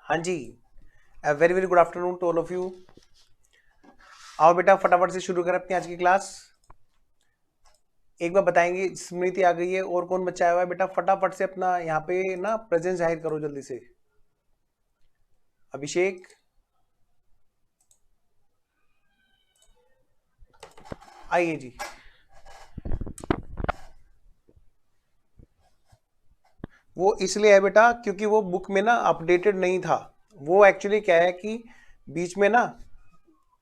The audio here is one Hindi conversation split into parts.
हाँ जी। Very very good afternoon to all of you. आओ बेटा फटाफट से शुरू करें अपनी आज की क्लास। एक बार बताएंगे, स्मृति आ गई है और कौन बच्चा आया हुआ है? बेटा फटाफट से अपना यहाँ पे ना प्रेजेंस जाहिर करो जल्दी से। अभिषेक आइए जी। वो इसलिए है बेटा क्योंकि वो बुक में ना अपडेटेड नहीं था। वो एक्चुअली क्या है कि बीच में ना,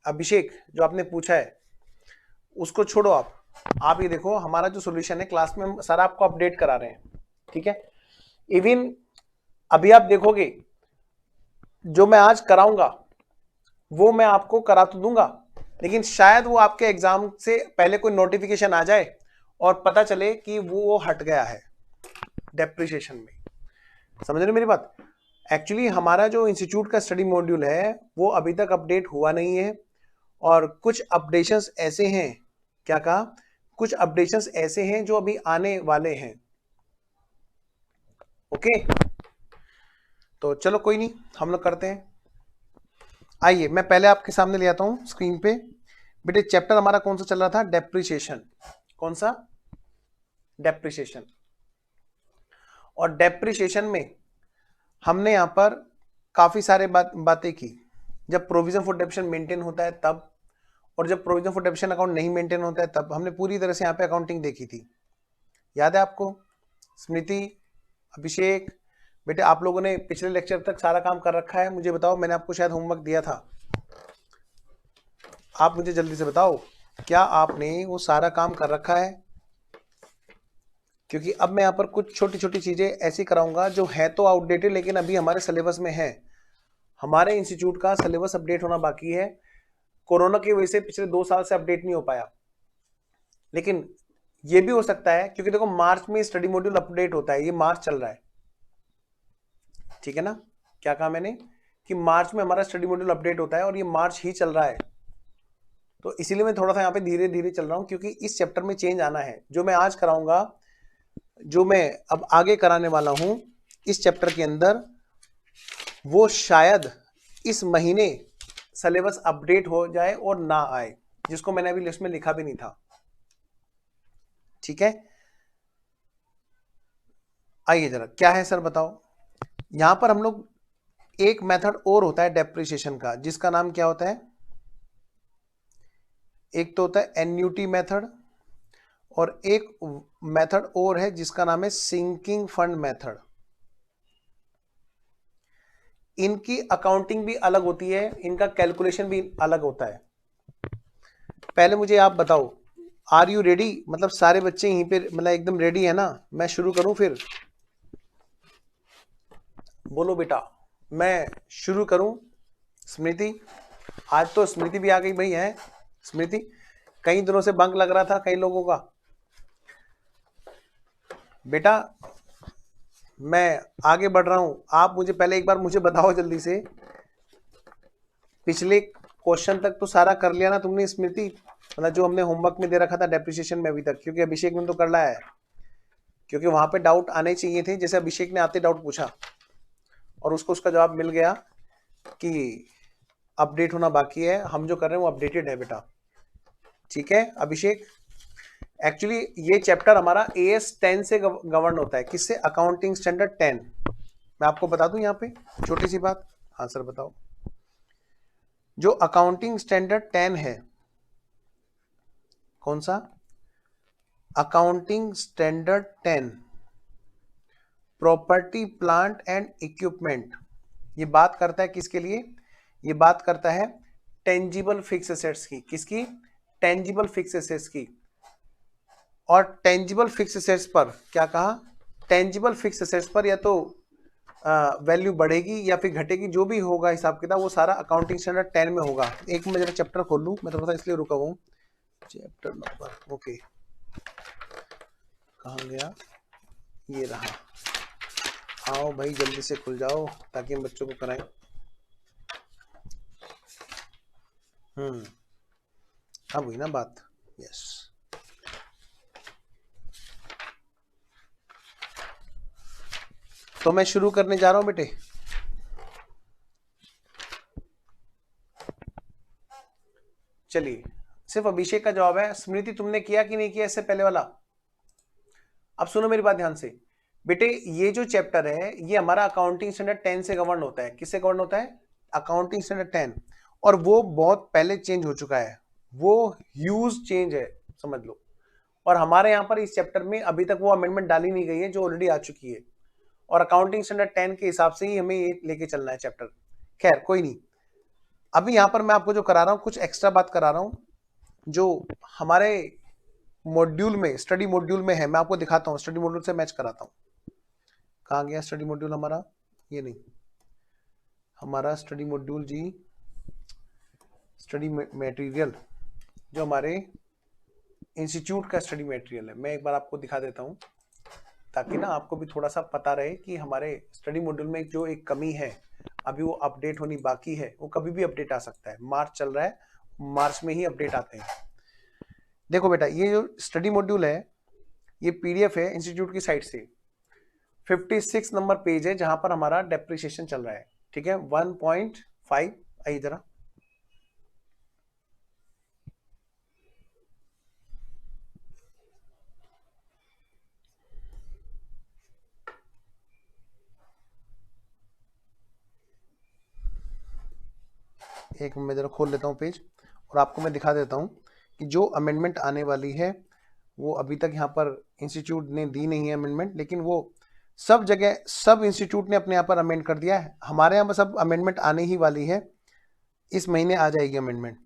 अभिषेक जो आपने पूछा है उसको छोड़ो। आप ये देखो, हमारा जो सोल्यूशन है क्लास में हम सर आपको अपडेट करा रहे हैं, ठीक है। इवन अभी आप देखोगे जो मैं आज कराऊंगा वो मैं आपको करा तो दूंगा, लेकिन शायद वो आपके एग्जाम से पहले कोई नोटिफिकेशन आ जाए और पता चले कि वो हट गया है डेप्रिसिएशन में। समझ रहे हो मेरी बात? एक्चुअली हमारा जो इंस्टीट्यूट का स्टडी मॉड्यूल है वो अभी तक अपडेट हुआ नहीं है, और कुछ अपडेशंस ऐसे हैं, क्या कहा, कुछ अपडेशंस ऐसे हैं जो अभी आने वाले हैं। ओके, तो चलो कोई नहीं, हम लोग करते हैं। आइए मैं पहले आपके सामने ले आता हूं स्क्रीन पे। बेटे चैप्टर हमारा कौन सा चल रहा था? डेप्रिसिएशन। कौन सा? डेप्रिसिएशन। और डेप्रिसिएशन में हमने यहां पर काफी सारे बातें की। जब प्रोविजन फॉर डेप्रिसिएशन मेंटेन होता है तब, और जब प्रोविजन फॉर डेप्रिसिएशन अकाउंट नहीं मेंटेन होता है तब। हमने पूरी तरह से यहाँ पे अकाउंटिंग देखी थी, याद है आपको? स्मृति, अभिषेक, बेटे आप लोगों ने पिछले लेक्चर तक सारा काम कर रखा है? मुझे बताओ, मैंने आपको शायद होमवर्क दिया था। आप मुझे जल्दी से बताओ, क्या आपने वो सारा काम कर रखा है? क्योंकि अब मैं यहाँ पर कुछ छोटी छोटी चीजें ऐसी कराऊंगा जो है तो आउटडेटेड, लेकिन अभी हमारे सिलेबस में है। हमारे इंस्टीट्यूट का सिलेबस अपडेट होना बाकी है। कोरोना की वजह से पिछले 2 साल से अपडेट नहीं हो पाया, लेकिन ये भी हो सकता है क्योंकि देखो मार्च में स्टडी मॉड्यूल अपडेट होता है। ये मार्च चल रहा है, ठीक है ना? क्या कहा मैंने कि मार्च में हमारा स्टडी मॉड्यूल अपडेट होता है, और ये मार्च ही चल रहा है। तो इसीलिए मैं थोड़ा सा यहाँ पे धीरे धीरे चल रहा हूँ, क्योंकि इस चैप्टर में चेंज आना है। जो मैं आज कराऊंगा, जो मैं अब आगे कराने वाला हूं इस चैप्टर के अंदर, वो शायद इस महीने सिलेबस अपडेट हो जाए और ना आए, जिसको मैंने अभी लिस्ट में लिखा भी नहीं था, ठीक है। आइए जरा, क्या है सर बताओ। यहां पर हम लोग एक मेथड और होता है डेप्रिसिएशन का, जिसका नाम क्या होता है? एक तो होता है एन्यूटी मेथड, और एक मेथड और है जिसका नाम है सिंकिंग फंड मेथड। इनकी अकाउंटिंग भी अलग होती है, इनका कैलकुलेशन भी अलग होता है। पहले मुझे आप बताओ, आर यू रेडी? मतलब सारे बच्चे यहीं पे मतलब एकदम रेडी है ना? मैं शुरू करूं फिर? बोलो बेटा, मैं शुरू करूं? स्मृति, आज तो स्मृति भी आ गई भाई है। स्मृति, कई दिनों से बंक लग रहा था कई लोगों का। बेटा मैं आगे बढ़ रहा हूं, आप मुझे पहले एक बार मुझे बताओ जल्दी से, पिछले क्वेश्चन तक तो सारा कर लिया ना तुमने स्मृति? मतलब जो हमने होमवर्क में दे रखा था डेप्रिसिएशन में अभी तक, क्योंकि अभिषेक ने तो कर लाया है, क्योंकि वहां पे डाउट आने चाहिए थे। जैसे अभिषेक ने आते डाउट पूछा और उसको उसका जवाब मिल गया कि अपडेट होना बाकी है। हम जो कर रहे हैं वो अपडेटेड है बेटा, ठीक है अभिषेक। एक्चुअली ये चैप्टर हमारा AS 10 से गवर्न होता है। किससे? Accounting standard 10। मैं आपको बता दूं यहाँ पे छोटी सी बात। हाँ सर बताओ। जो अकाउंटिंग स्टैंडर्ड 10 है, कौन सा? Accounting standard 10, property plant and equipment. ये बात करता है किसके लिए? ये बात करता है टेंजिबल फिक्स एसेट्स की। किसकी? टेंजिबल फिक्स एसेट्स की। और टेंजिबल फिक्स एसेट्स पर क्या कहा? टेंजिबल फिक्स एसेट्स पर या तो वैल्यू बढ़ेगी या फिर घटेगी, जो भी होगा हिसाब किताब वो सारा अकाउंटिंग स्टैंडर्ड 10 में होगा। एक मैं जरा चैप्टर खोल लूँ, मैं थोड़ा सा इसलिए रुका हूँ। चैप्टर नंबर, ओके कहाँ गया? ये रहा। आओ भाई जल्दी से खुल जाओ ताकि हम बच्चों को कराएं। अब हुई ना बात? यस। तो मैं शुरू करने जा रहा हूं बेटे। चलिए, सिर्फ अभिषेक का जवाब है। स्मृति तुमने किया कि नहीं किया इससे पहले वाला? अब सुनो मेरी बात ध्यान से बेटे, ये जो चैप्टर है ये हमारा अकाउंटिंग स्टैंडर्ड 10 से गवर्न होता है। किससे गवर्न होता है? Accounting standard 10। और वो बहुत पहले चेंज हो चुका है, वो ह्यूज चेंज है, समझ लो। और हमारे यहाँ पर इस चैप्टर में अभी तक वो अमेंडमेंट डाली नहीं गई है जो ऑलरेडी आ चुकी है, और अकाउंटिंग स्टैंडर्ड 10 के हिसाब से ही हमें ये लेके चलना है चैप्टर। खैर कोई नहीं, अभी यहाँ पर मैं आपको जो करा रहा हूँ कुछ एक्स्ट्रा बात करा रहा हूँ जो हमारे मॉड्यूल में, स्टडी मॉड्यूल में है। मैं आपको दिखाता हूँ, स्टडी मॉड्यूल से मैच कराता हूँ। कहाँ गया स्टडी मॉड्यूल हमारा? ये नहीं, हमारा स्टडी मॉड्यूल जी, स्टडी मटेरियल जो हमारे इंस्टीट्यूट का स्टडी मटेरियल है, मैं एक बार आपको दिखा देता हूँ ताकि ना आपको भी थोड़ा सा पता रहे कि हमारे स्टडी मॉड्यूल में जो एक कमी है अभी वो अपडेट होनी बाकी है। वो कभी भी अपडेट आ सकता है, मार्च चल रहा है, मार्च में ही अपडेट आते हैं। देखो बेटा, ये जो स्टडी मॉड्यूल है ये पीडीएफ है इंस्टीट्यूट की साइट से। 56 नंबर पेज है जहां पर हमारा डेप्रिसिएशन चल रहा है, ठीक है, 1.5। आइए जरा, एक मैं जरा खोल लेता हूँ पेज और आपको मैं दिखा देता हूँ कि जो अमेंडमेंट आने वाली है वो अभी तक यहाँ पर इंस्टीट्यूट ने दी नहीं है अमेंडमेंट, लेकिन वो सब जगह सब इंस्टीट्यूट ने अपने यहाँ पर अमेंड कर दिया है। हमारे यहाँ पर सब अमेंडमेंट आने ही वाली है, इस महीने आ जाएगी अमेंडमेंट।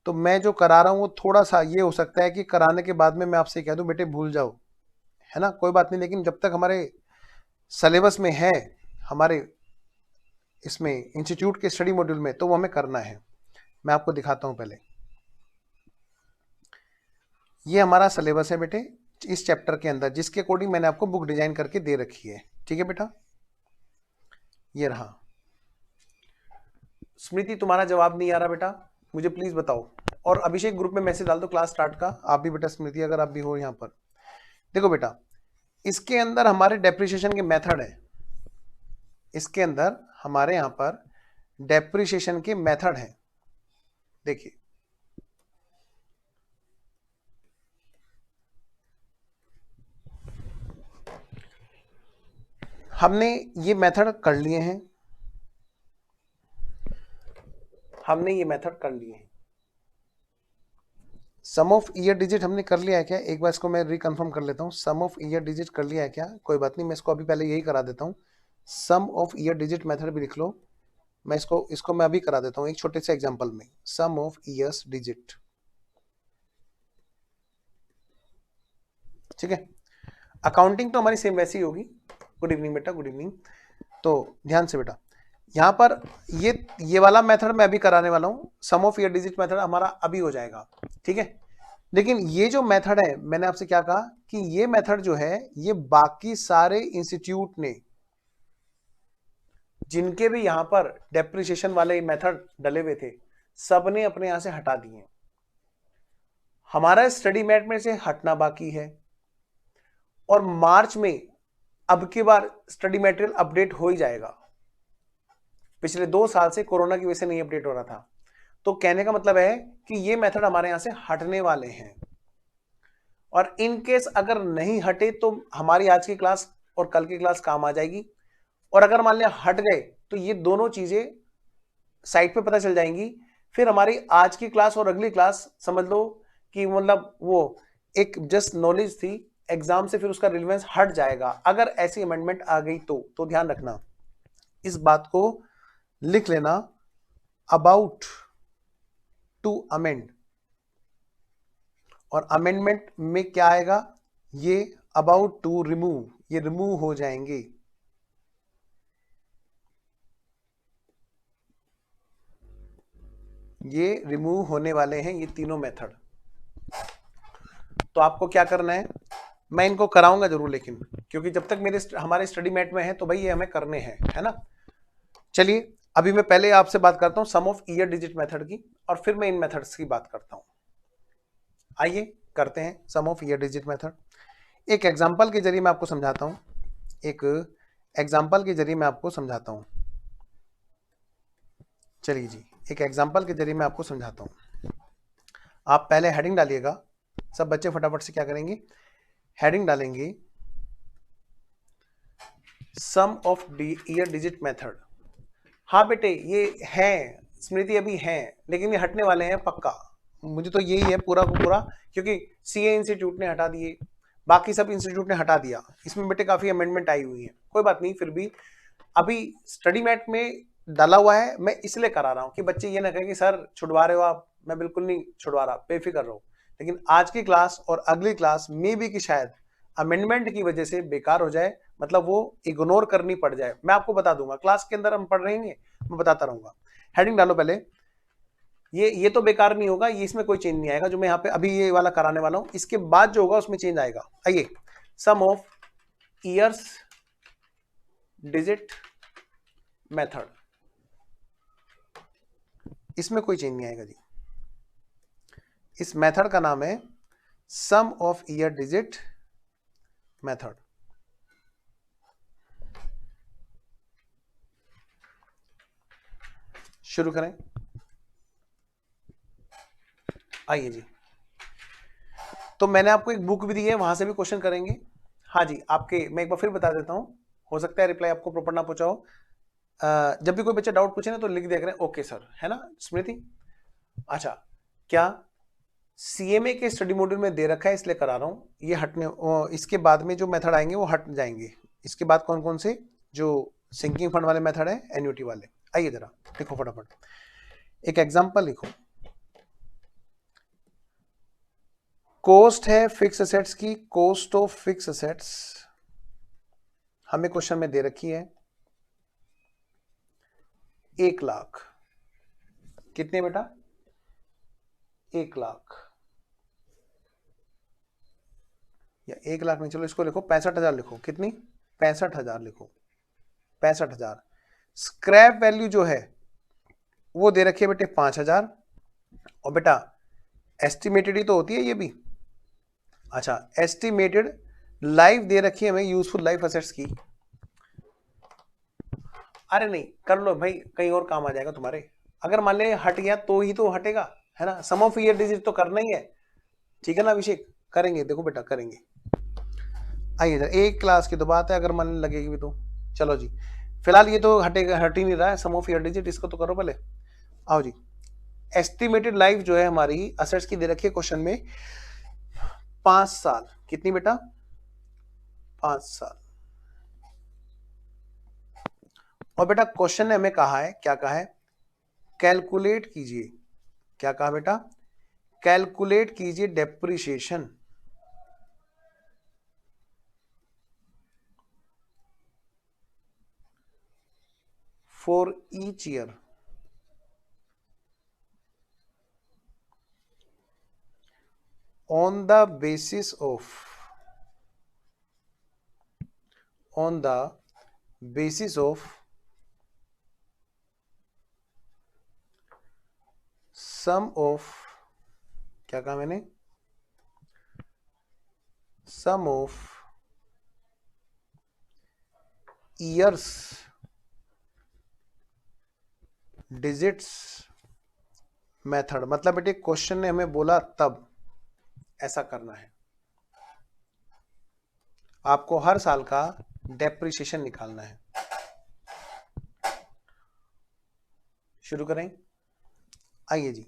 तो मैं जो करा रहा हूँ वो थोड़ा सा ये हो सकता है कि कराने के बाद में मैं आपसे कह दूँ बेटे भूल जाओ, है ना, कोई बात नहीं, लेकिन जब तक हमारे सिलेबस में है, हमारे इसमें इंस्टीट्यूट के स्टडी मॉड्यूल में, तो वो हमें करना है। मैं आपको दिखाता हूँ पहले, ये हमारा सिलेबस है बेटे इस चैप्टर के अंदर, जिसके अकॉर्डिंग मैंने आपको बुक डिजाइन करके दे रखी है, ठीक है बेटा, ये रहा। स्मृति तुम्हारा जवाब नहीं आ रहा बेटा, मुझे प्लीज बताओ। और अभिषेक ग्रुप में मैसेज डाल दो क्लास स्टार्ट का, आप भी बेटा, स्मृति अगर आप भी हो यहाँ पर। देखो बेटा, इसके अंदर हमारे डेप्रिसिएशन के मेथड है, इसके अंदर हमारे यहाँ पर डेप्रिसिएशन के मेथड है। देखिए, हमने ये मेथड कर लिए हैं, हमने ये मेथड कर लिए हैं। सम ऑफ ईयर डिजिट हमने कर लिया है क्या? एक बार इसको मैं रिकन्फर्म कर लेता हूँ, सम ऑफ ईयर डिजिट कर लिया है क्या? कोई बात नहीं, मैं इसको अभी पहले यही करा देता हूँ, सम ऑफ ईयर डिजिट मेथड भी लिख लो। मैं इसको मैं अभी करा देता हूँ एक छोटे से एग्जांपल में, सम ऑफ ईयर्स डिजिट, ठीक है। अकाउंटिंग तो हमारी सेम वैसी ही होगी। गुड इवनिंग बेटा, गुड इवनिंग। तो ध्यान से बेटा, यहाँ पर ये वाला मेथड मैं अभी कराने वाला हूँ, सम ऑफ ईयर डिजिट मेथड हमारा अभी हो जाएगा, ठीक है। लेकिन ये जो मेथड है, मैंने आपसे क्या कहा कि ये मेथड जो है ये बाकी सारे इंस्टीट्यूट ने, जिनके भी यहां पर डेप्रिसिएशन वाले मेथड डले हुए थे, सबने अपने यहां से हटा दिए। हमारा स्टडी मैट में से हटना बाकी है, और मार्च में अब की बार स्टडी मटेरियल अपडेट हो ही जाएगा। पिछले 2 साल से कोरोना की वजह से नहीं अपडेट हो रहा था, तो कहने का मतलब है कि ये मेथड हमारे यहां से हटने वाले हैं। और इन केस अगर नहीं हटे तो हमारी आज की क्लास और कल की क्लास काम आ जाएगी, और अगर मान लिया हट गए तो ये दोनों चीजें साइट पे पता चल जाएंगी। फिर हमारी आज की क्लास और अगली क्लास समझ लो कि मतलब वो एक जस्ट नॉलेज थी, एग्जाम से फिर उसका रिलेवेंस हट जाएगा अगर ऐसी अमेंडमेंट आ गई तो ध्यान रखना, इस बात को लिख लेना, अबाउट टू अमेंड। और अमेंडमेंट में क्या आएगा? ये अबाउट टू रिमूव, ये रिमूव हो जाएंगे। ये रिमूव होने वाले हैं ये तीनों मेथड। तो आपको क्या करना है, मैं इनको कराऊंगा जरूर, लेकिन क्योंकि जब तक हमारे स्टडी मैट में है तो भाई ये हमें करने हैं, है ना। चलिए, अभी मैं पहले आपसे बात करता हूं सम ऑफ ईयर डिजिट मेथड की, और फिर मैं इन मेथड्स की बात करता हूं। आइए करते हैं सम ऑफ ईयर डिजिट मेथड। एक एग्जांपल के जरिए मैं आपको समझाता हूं, एक एग्जांपल के जरिए मैं आपको समझाता हूं। चलिए जी, एक एग्जांपल के जरिए मैं आपको समझाता हूं। आप पहले हेडिंग डालिएगा, सब बच्चे फटाफट से क्या करेंगे, हेडिंग डालेंगे सम ऑफ ईयर डिजिट मेथड। हाँ बेटे ये है स्मृति, अभी है, लेकिन ये हटने वाले हैं पक्का, मुझे तो यही है पूरा को पूरा, क्योंकि सीए इंस्टीट्यूट ने हटा दिए, बाकी सब इंस्टीट्यूट ने हटा दिया, इसमें बेटे काफी अमेंडमेंट आई हुई है, कोई बात नहीं, फिर भी अभी स्टडी मैट में डाला हुआ है, मैं इसलिए करा रहा हूँ कि बच्चे ये ना कहें कि सर छुड़वा रहे हो आप, मैं बिल्कुल नहीं छुड़वा रहा, बेफिक्र रहो, लेकिन आज की क्लास और अगली क्लास में भी कि शायद अमेंडमेंट की वजह से बेकार हो जाए, मतलब वो इग्नोर करनी पड़ जाए, मैं आपको बता दूंगा, क्लास के अंदर हम पढ़ रहेंगे, मैं बताता रहूंगा। हेडिंग डालो पहले, ये तो बेकार नहीं होगा, ये इसमें कोई चेंज नहीं आएगा, जो मैं यहाँ पे अभी ये वाला कराने वाला हूँ, इसके बाद जो होगा उसमें चेंज आएगा। आइए, सम ऑफ ईयर्स डिजिट मेथड, इसमें कोई चेंज नहीं आएगा जी, इस मेथड का नाम है सम ऑफ ईयर डिजिट मेथड। शुरू करें, आइए जी, तो मैंने आपको एक बुक भी दी है, वहां से भी क्वेश्चन करेंगे। हाँ जी, आपके मैं एक बार फिर बता देता हूं, हो सकता है रिप्लाई आपको प्रॉपर ना पहुंचा हो, जब भी कोई बच्चा डाउट पूछे ना तो लिख दिया करें ओके सर, है ना स्मृति। अच्छा, क्या सीएमए के स्टडी मॉड्यूल में दे रखा है इसलिए करा रहा हूं, ये हटने, इसके बाद में जो मेथड आएंगे वो हट जाएंगे, इसके बाद कौन कौन से जो सिंकिंग फंड वाले मेथड है, एन्युटी वाले। आइए जरा लिखो फटाफट, एक एग्जांपल लिखो, कॉस्ट है फिक्स असेट्स की, कॉस्ट ऑफ फिक्स असेट्स हमें क्वेश्चन में दे रखी है 1,00,000, कितने बेटा 1,00,000, या 1,00,000 नहीं, चलो इसको लिखो 65,000 लिखो, कितनी 65,000 लिखो, 65,000। स्क्रैप वैल्यू जो है वो दे रखी है बेटे 5,000, और बेटा एस्टिमेटेड ही तो होती है ये भी। अच्छा, एस्टिमेटेड लाइफ दे रखी है हमें, यूजफुल लाइफ असेट्स की, अरे नहीं कर लो भाई, कहीं और काम आ जाएगा तुम्हारे, अगर मान ले हट गया तो ही तो हटेगा, है ना, सम ऑफ ईयर डिजिट तो करना ही है, ठीक है ना अभिषेक, करेंगे, देखो बेटा करेंगे। आइए जरा, एक क्लास की तो बात है, अगर मन लगेगी भी तो, चलो जी, फिलहाल ये तो हटेगा, हट ही नहीं रहा है सम ऑफ ईयर डिजिट, इसको तो करो पहले। आओ जी, एस्टिमेटेड लाइफ जो है हमारी असेट्स की दे रखी है क्वेश्चन में 5 साल, कितनी बेटा 5 साल, और बेटा क्वेश्चन ने हमें कहा है, क्या कहा है, कैलकुलेट कीजिए, क्या कहा बेटा, कैलकुलेट कीजिए depreciation for each year on the basis of sum of, क्या कहा मैंने, sum of years digits method, मतलब बेटे क्वेश्चन ने हमें बोला तब ऐसा करना है, आपको हर साल का डेप्रिसिएशन निकालना है। शुरू करें, आइए जी,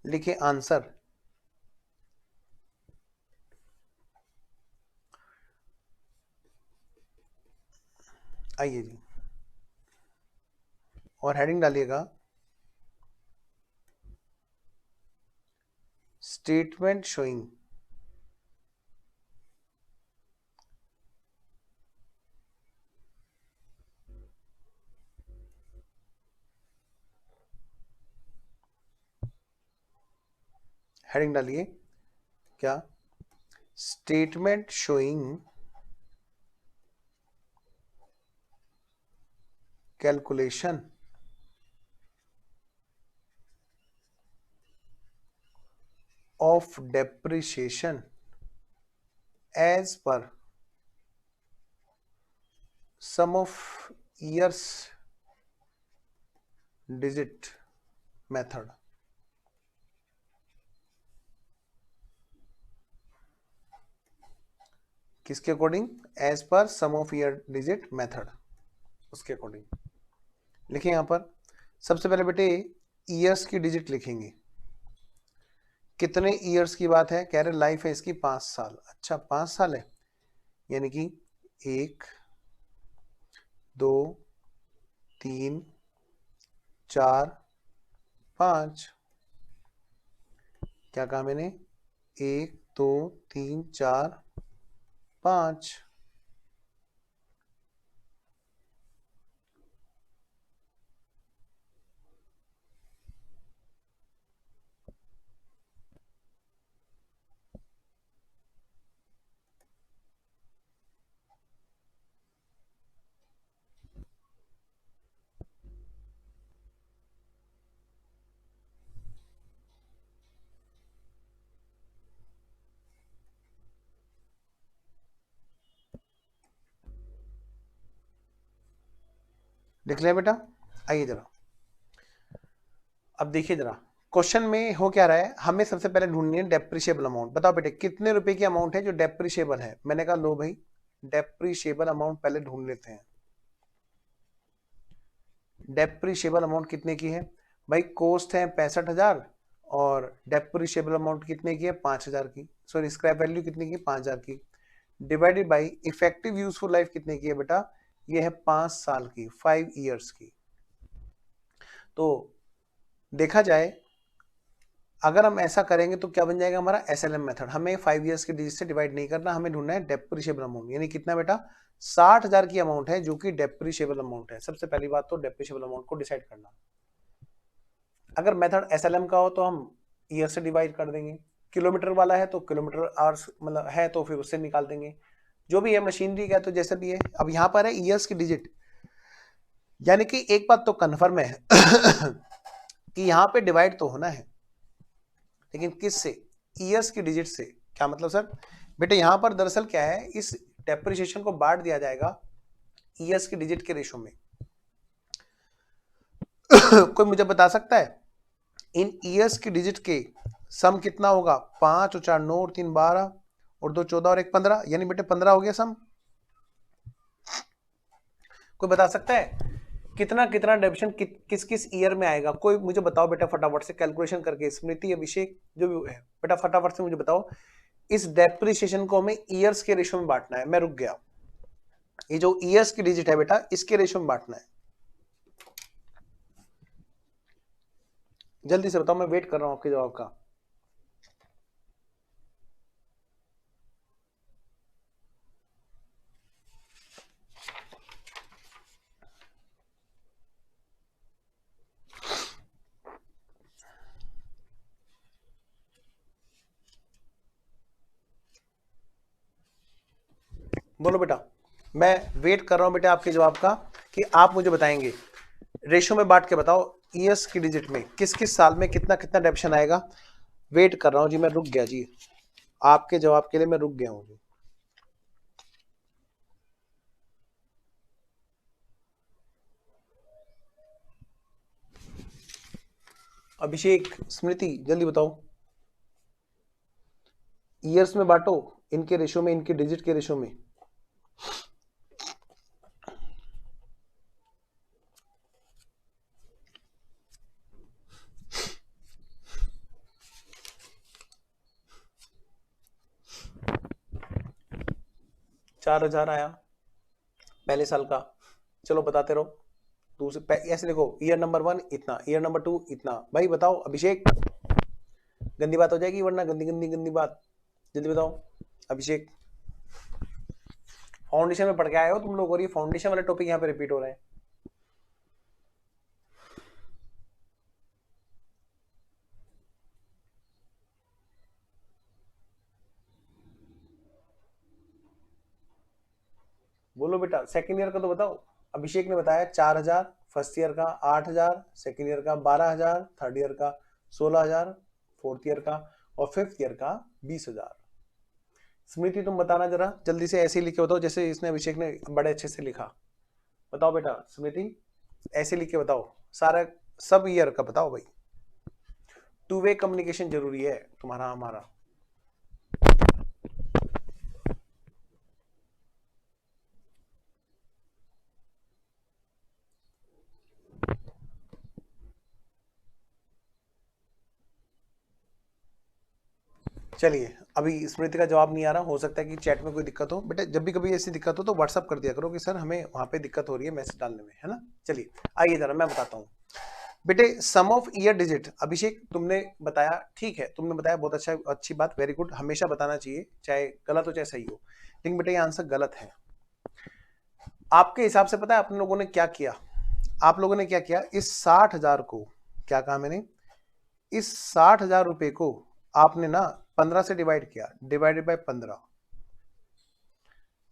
लिखिए आंसर, आइए जी, और हेडिंग डालिएगा स्टेटमेंट शोइंग हेडिंग डालिए, क्या statement showing calculation of depreciation as per sum of years digit method, किसके according? As per sum of year digit method, उसके अकॉर्डिंग लिखें। यहां पर सबसे पहले बेटे ईयर्स की डिजिट लिखेंगे। कितने ईयर्स की बात है? कह रहे लाइफ है इसकी 5 साल। अच्छा 5 साल है, यानी कि 1 2 3 4 5। क्या कहा मैंने? 1 2 3 4 5। लिख लिया बेटा? आइए जरा, अब देखिए जरा क्वेश्चन में हो क्या रहा है। हमें सबसे पहले ढूंढनी है डेप्रिशिएबल अमाउंट। बताओ बेटे कितने रुपए की अमाउंट है जो डेप्रिशिएबल है? मैंने कहा लो भाई डेप्रिशिएबल अमाउंट पहले ढूंढ लेते हैं। डेप्रिशिएबल अमाउंट कितने की है भाई? कॉस्ट है 65,000 और डेप्रिशिएबल अमाउंट कितने की है? 5,000 की। सॉरी स्क्रैप वैल्यू कितने की? 5,000 की। Divided by effective useful life कितने की है बेटा? ये है 5 साल की, 5 ईयर्स की। तो देखा जाए अगर हम ऐसा करेंगे तो क्या बन जाएगा हमारा? SLM method. हमें 5 ईयर्स के डिजिट से डिवाइड नहीं करना, हमें ढूंढना है डेप्रिशिएबल अमाउंट। यानी कितना बेटा? 60,000 की अमाउंट है जो कि डेप्रिशिएबल अमाउंट है। सबसे पहली बात तो डेप्रिशिएबल अमाउंट को डिसाइड करना। अगर मेथड एसएलएम का हो तो हम ईयर से डिवाइड कर देंगे, किलोमीटर वाला है तो किलोमीटर आवर्स मतलब है तो फिर उससे निकाल देंगे, जो भी है मशीनरी का तो जैसे भी है। अब यहां पर है ईयर्स की डिजिट, यानी कि एक बात तो कन्फर्म है कि यहां पे डिवाइड तो होना है, लेकिन किस से? ईयर्स की डिजिट से। क्या मतलब सर? बेटे यहां पर दरअसल क्या है, इस डेप्रिसिएशन को बांट दिया जाएगा ईयर्स की डिजिट के रेशो में। कोई मुझे बता सकता है इन ईयर्स की डिजिट के सम कितना होगा? 5 और 4 9 और 3 12 और 2 14 और 1 15, यानी बेटे 15 हो गया सम। कोई बता सकता है कितना कितना डेप्रिसिएशन किस किस ईयर में आएगा? कोई मुझे बताओ बेटा फटाफट से कैलकुलेशन करके। स्मृति, अभिषेक, जो भी है बेटा फटाफट से मुझे बताओ। इस डेप्रिसिएशन को हमें ईयर्स के रेशो में बांटना है। मैं रुक गया। ये जो ईयर्स की डिजिट है बेटा इसके रेशो में बांटना है। जल्दी से बताओ, मैं वेट कर रहा हूं आपके जवाब का। बोलो बेटा, मैं वेट कर रहा हूं बेटा आपके जवाब का कि आप मुझे बताएंगे। रेशो में बांट के बताओ ईयर्स की डिजिट में किस किस साल में कितना कितना डेप्शन आएगा। वेट कर रहा हूं जी, मैं रुक गया जी, आपके जवाब के लिए मैं रुक गया हूं जी। अभिषेक, स्मृति, जल्दी बताओ। ईयर्स में बांटो, इनके रेशो में, इनके डिजिट के रेशो में। चार 4,000 आया पहले साल का। चलो बताते रहो। दूसरे ऐसे देखो, ईयर नंबर 1 इतना, ईयर नंबर 2 इतना। भाई बताओ अभिषेक, गंदी बात हो जाएगी वरना, गंदी गंदी गंदी बात। जल्दी बताओ अभिषेक। फाउंडेशन में पढ़ के आए हो तुम लोग और ये फाउंडेशन वाले टॉपिक यहाँ पे रिपीट हो रहे हैं। बोलो बेटा, सेकंड ईयर का तो बताओ। अभिषेक ने बताया 4,000 फर्स्ट ईयर का, 8,000 सेकंड ईयर का, 12,000 थर्ड ईयर का, 16,000 फोर्थ ईयर का और फिफ्थ ईयर का 20,000। स्मृति तुम बताना जरा जल्दी से, ऐसे ही लिखे बताओ जैसे इसने अभिषेक ने बड़े अच्छे से लिखा। बताओ बेटा स्मृति, ऐसे लिख के बताओ सारा, सब ईयर का बताओ भाई। टू वे कम्युनिकेशन जरूरी है तुम्हारा हमारा। चलिए, अभी स्मृति का जवाब नहीं आ रहा, हो सकता है कि चैट में कोई दिक्कत हो। बेटा जब भी कभी ऐसी दिक्कत हो तो व्हाट्सअप कर दिया करो कि सर हमें वहां पे दिक्कत हो रही है मैसेज डालने में, है ना। चलिए आइए जरा मैं बताता हूँ बेटे। सम ऑफ ईयर डिजिट, अभिषेक तुमने बताया, ठीक है तुमने बताया, बहुत अच्छा, अच्छी बात, वेरी गुड, हमेशा बताना चाहिए, चाहे गलत हो चाहे सही हो। लेकिन बेटे ये आंसर गलत है। आपके हिसाब से पता है अपने लोगों ने क्या किया? आप लोगों ने क्या किया, इस 60,000 को, क्या कहा मैंने, इस 60,000 रुपए को आपने ना 15 से डिवाइड किया, डिवाइडेड बाय 15,